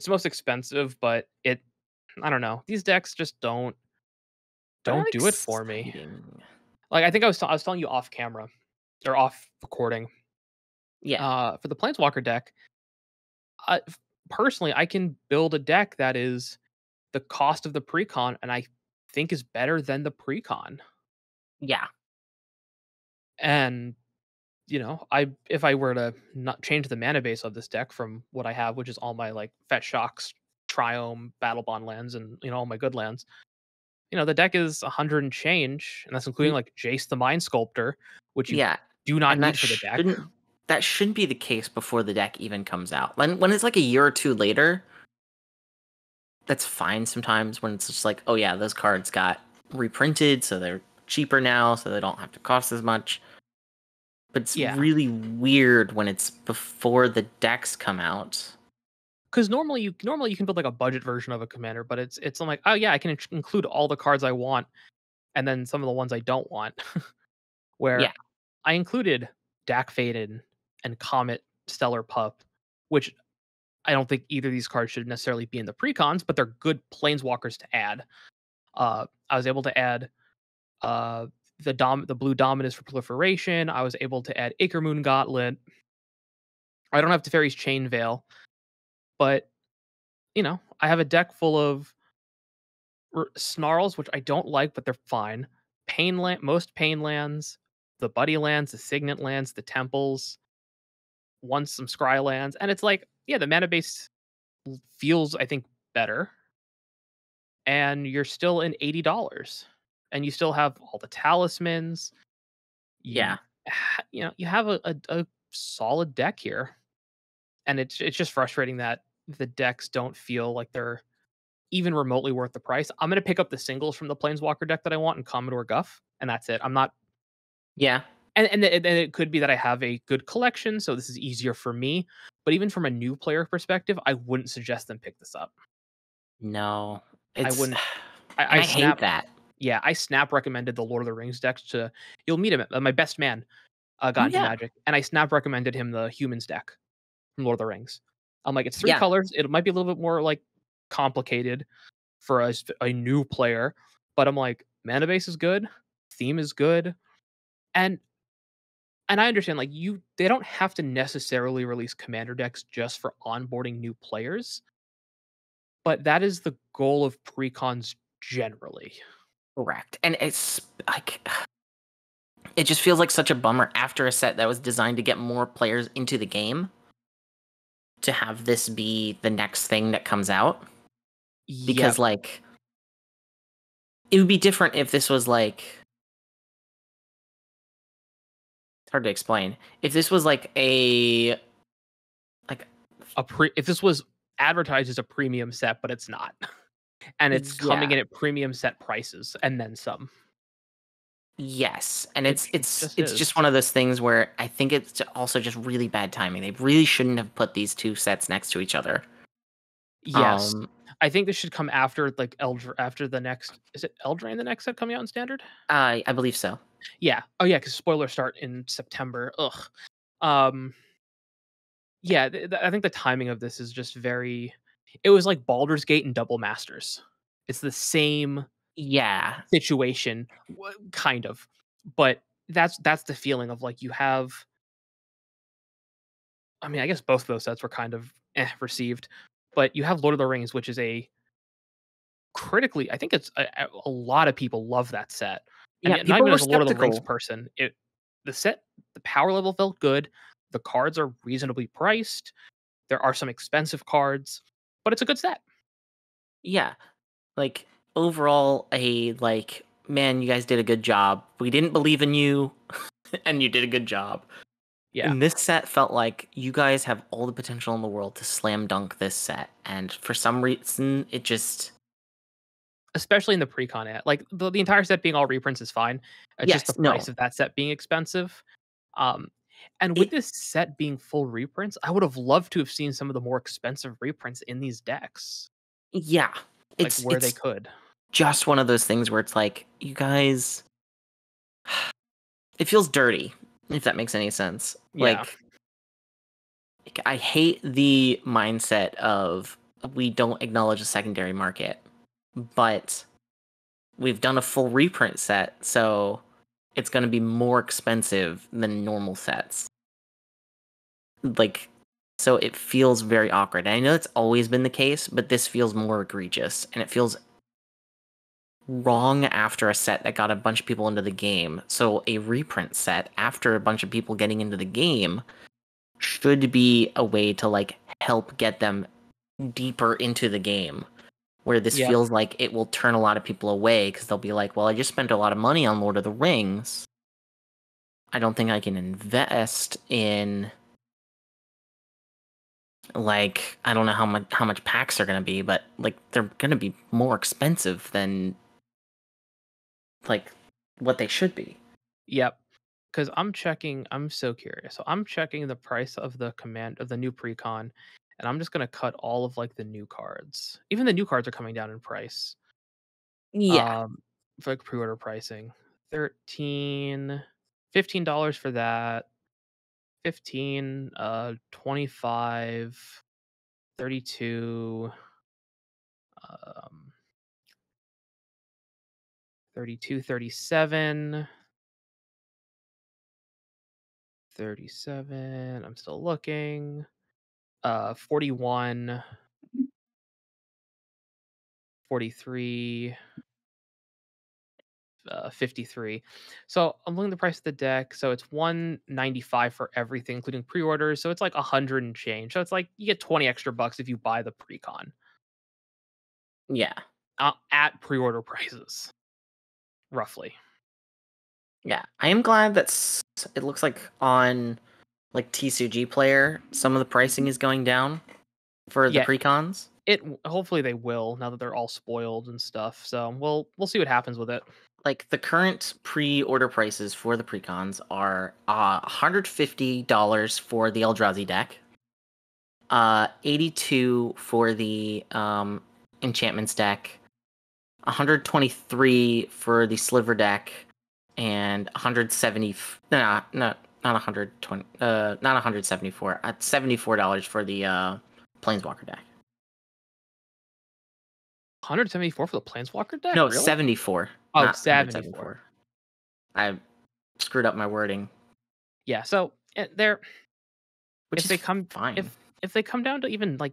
the most expensive, but I don't know. These decks just they're not don't do it for me. exciting. Like I think I was telling you off camera or off recording. Yeah, For the Planeswalker deck, personally, I can build a deck that is the cost of the precon, and I think is better than the precon. yeah, And I if I were to not change the mana base of this deck from what I have, which is all my like Fetch Shocks, Triome, Battle Bond lands, and all my good lands. The deck is 100 and change, and that's including Y- like Jace the Mind Sculptor, which you yeah, do not and need for the deck. that shouldn't be the case before the deck even comes out. When it's like a year or two later, that's fine sometimes. When it's just like, oh yeah, those cards got reprinted, so they're cheaper now, so they don't have to cost as much. But it's Yeah, really weird when it's before the decks come out. because normally you can build like a budget version of a commander, but I'm like, oh yeah, I can include all the cards I want, and then some of the ones I don't want. Yeah, Where I included Dak Faden and Comet Stellar Pup, which I don't think either of these cards should necessarily be in the precons, but they're good planeswalkers to add. I was able to add uh, the blue Dominus for proliferation. I was able to add Acre Moon Gauntlet. I don't have Teferi's Chain Veil, but I have a deck full of snarls, which I don't like, but they're fine. Most pain lands, the buddy lands, the signet lands, the temples, once some scry lands, and it's like, yeah, the mana base feels, I think, better, and you're still in $80, and you still have all the talismans. yeah, You have a solid deck here, and it's just frustrating that the decks don't feel like they're even remotely worth the price. I'm gonna pick up the singles from the Planeswalker deck that I want in Commodore Guff, and that's it. I'm not, yeah. and it could be that I have a good collection, so this is easier for me. But even from a new player perspective, I wouldn't suggest them pick this up. No, I it's wouldn't. and I I hate snap. that. Yeah, I snap recommended the Lord of the Rings decks to. You'll meet him. My best man got Oh into yeah, Magic, and I snap recommended him the Humans deck from Lord of the Rings. I'm like, it's three yeah, colors. It might be a little bit more like complicated for a new player, but I'm like, mana base is good, theme is good, and I understand like they don't have to necessarily release commander decks just for onboarding new players, but that is the goal of precons generally. correct. And it's like it just feels like such a bummer after a set that was designed to get more players into the game to have this be the next thing that comes out. Because Yep. like it would be different if this was like it's hard to explain. If this was like a like If this was advertised as a premium set, but it's not. And it's coming yeah, in at premium set prices and then some. yes, and It just it's is. just one of those things where I think it's also just really bad timing. They really shouldn't have put these two sets next to each other. Yes. Um, I think this should come after like after the next, is it Eldraine the next set coming out in standard? I believe so. Yeah. Oh yeah, because spoilers start in September. Ugh. Um yeah, I think the timing of this is just very, it was like Baldur's Gate and Double Masters. It's the same Yeah, situation, kind of. But that's the feeling of like you have, I mean, I guess both of those sets were kind of received, but you have Lord of the Rings, which is a critically, I think it's a lot of people love that set. And yeah. not People even were as a Lord of the Rings skeptical. person, the power level felt good. The cards are reasonably priced. There are some expensive cards, but it's a good set. Yeah, like overall, man, you guys did a good job. We didn't believe in you, and you did a good job. Yeah. And this set felt like you guys have all the potential in the world to slam dunk this set, and for some reason, it just Especially in the pre-con ad. Like, the entire set being all reprints is fine. It's just the yes, price no, of that set being expensive. Um, and with it this set being full reprints, I would have loved to have seen some of the more expensive reprints in these decks, yeah, like, it's where they it's could. just one of those things where it's like you guys, it feels dirty, if that makes any sense. Yeah. I hate the mindset of we don't acknowledge the secondary market, but we've done a full reprint set, so it's going to be more expensive than normal sets. Like, so it feels very awkward. And I know it's always been the case, but this feels more egregious, and it feels wrong after a set that got a bunch of people into the game. So a reprint set after a bunch of people getting into the game should be a way to like help get them deeper into the game, where this Yep. feels like it will turn a lot of people away because they'll be like, well, I just spent a lot of money on Lord of the Rings. I don't think I can invest in like I don't know how much packs are going to be, but like they're going to be more expensive than like what they should be. Yep. Because I'm so curious. So I'm checking the price of the command of the new pre-con, and I'm just gonna cut all of, like, the new cards. Even the new cards are coming down in price, Yeah. um, for, like, pre-order pricing. 13 $15 for that, 15, 25, 32, um, 32, 37, 37, I'm still looking, 41, 43, 53. So I'm looking at the price of the deck. So it's 195 for everything, including pre-orders. So it's like 100 and change. So it's like you get 20 extra bucks if you buy the pre-con Yeah. at pre-order prices, roughly. Yeah. I am glad that it looks like on like TCG player some of the pricing is going down for the Yeah, precons. hopefully they will now that they're all spoiled and stuff. So we'll see what happens with it. Like the current pre-order prices for the precons are $150 for the Eldrazi deck, 82 for the enchantments deck, 123 for the sliver deck, and 170 no, not 120 not 174 at $74 for the planeswalker deck. 174 for the Planeswalker deck? No, Really? 74, Oh, not 74. 174. I screwed up my wording, Yeah. So they're which if is they come fine. if they come down to even like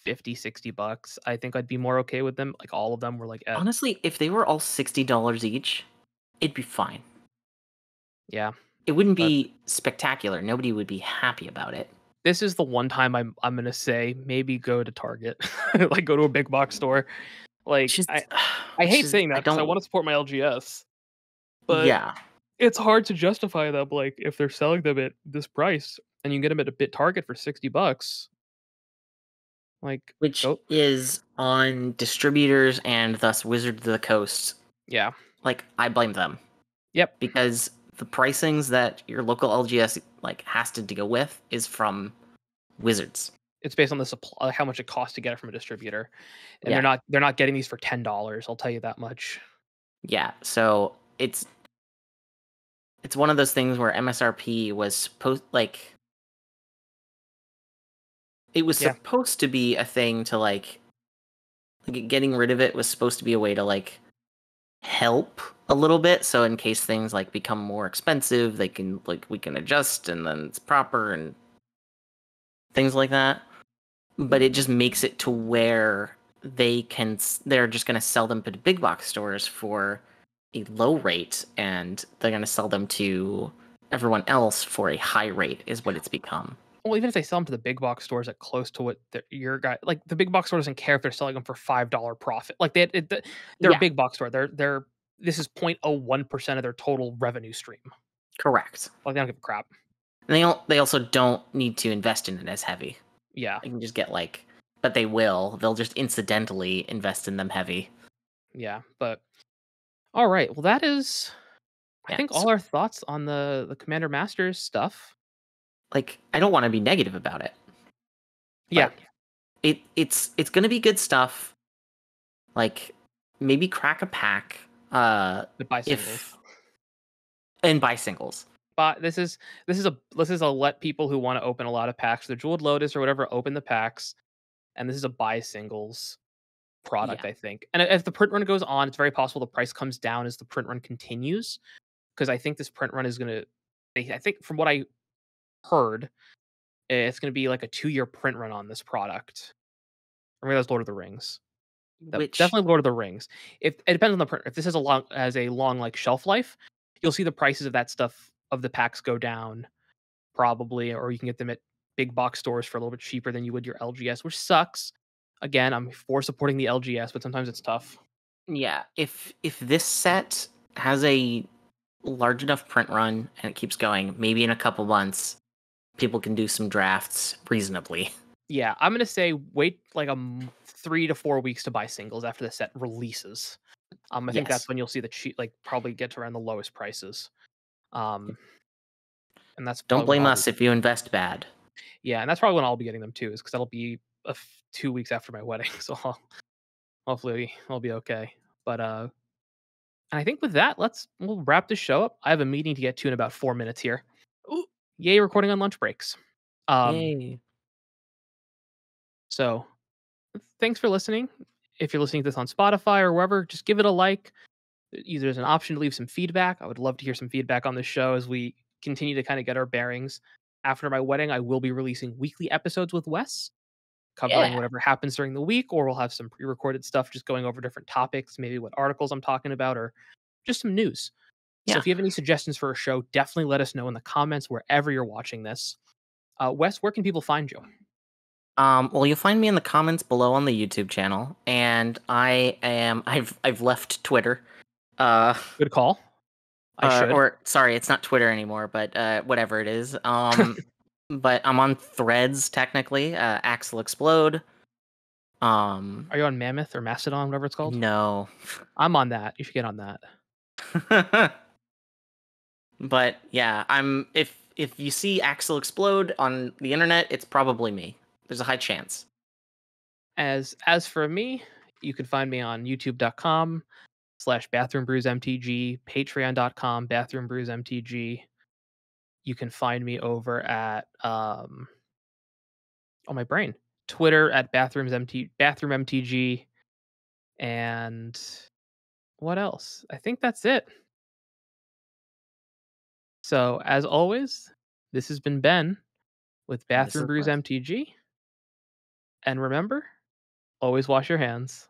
50, $60, I think I'd be more okay with them. Like all of them were like at Honestly, if they were all $60 each, it'd be fine. yeah. It wouldn't But be spectacular. Nobody would be happy about it. this is the one time I'm gonna say maybe go to Target, like go to a big box store. It's Like just, I it's hate just, saying I that because I don't. want to support my LGS, but Yeah, it's hard to justify them. Like if they're selling them at this price and you can get them at a bit Target for $60, like which go is on distributors and thus Wizards of the Coast. yeah, Like, I blame them yep. because the pricings that your local LGS like has to deal with is from Wizards. It's based on the supply, how much it costs to get it from a distributor, and Yeah, they're not getting these for $10. I'll tell you that much. yeah. So it's one of those things where MSRP was supposed like it was Yeah, supposed to be a thing to like getting rid of it was supposed to be a way to like help a little bit, so in case things like become more expensive they can like we can adjust and then it's proper and things like that, but it just makes it to where they're just going to sell them to big box stores for a low rate, and they're going to sell them to everyone else for a high rate is what it's become. Well, even if they sell them to the big box stores at close to what your guy like, the big box store doesn't care if they're selling them for $5 profit. Like, they're a Yeah, big box store. They're this is 0.01% of their total revenue stream. correct. Like, they don't give a crap. And they also don't need to invest in it as heavy. Yeah, They can just get like, but they will. They'll just incidentally invest in them heavy. yeah, but alright, well, that is, I Yeah. think, So, all our thoughts on the Commander Masters stuff. like, I don't want to be negative about it, Yeah, but it's gonna be good stuff. Like, maybe crack a pack. the buy singles. If and buy singles. But this is a let people who wanna open a lot of packs, the Jeweled Lotus or whatever, open the packs, and this is a buy singles product, Yeah. I think. And if the print run goes on, it's very possible the price comes down as the print run continues, because I think this print run is gonna, I think from what I heard, it's gonna be like a 2-year print run on this product. Or maybe that's Lord of the Rings. Which, Definitely Lord of the Rings. If it depends on the print. If this has a long, like, shelf life, you'll see the prices of that stuff of the packs go down probably, or you can get them at big box stores for a little bit cheaper than you would your LGS, which sucks. Again, I'm for supporting the LGS, but sometimes it's tough. yeah, if this set has a large enough print run and it keeps going, maybe in a couple months, people can do some drafts reasonably. Yeah, I'm gonna say wait like 3 to 4 weeks to buy singles after the set releases. I think that's Yes. when you'll see the cheap, like, probably get to around the lowest prices. Um, and that's Don't probably when blame I'll be, us if you invest bad. yeah, and that's probably when I'll be getting them too, is because that'll be 2 weeks after my wedding, so hopefully I'll be okay. But and I think with that, we'll wrap this show up. I have a meeting to get to in about 4 minutes here. Ooh, yay, recording on lunch breaks. Um, Yay. so thanks for listening. If you're listening to this on Spotify or wherever, just give it a like. Either there's an option to leave some feedback. I would love to hear some feedback on this show as we continue to kind of get our bearings. After my wedding, I will be releasing weekly episodes with Wes, covering Yeah. whatever happens during the week, or we'll have some pre-recorded stuff just going over different topics, maybe what articles I'm talking about, or just some news. So Yeah. if you have any suggestions for a show, definitely let us know in the comments wherever you're watching this. Wes, where can people find you? Well, you'll find me in the comments below on the YouTube channel, and I've left Twitter. Uh, Good call. I should. or sorry, it's not Twitter anymore, but whatever it is. But I'm on Threads technically. Axel Explode. Um, Are you on Mammoth or Mastodon, whatever it's called? no. I'm on that. You should get on that. But yeah, if you see Axel Explode on the internet, it's probably me. There's a high chance. As for me, you can find me on youtube.com/bathroombrewsmtg, patreon.com/bathroombrewsmtg. You can find me over at oh, my brain. Twitter at bathroommtg, and what else? I think that's it. So, as always, this has been Ben with And this Bathroom is Brews Wes. MTG, and remember, always wash your hands.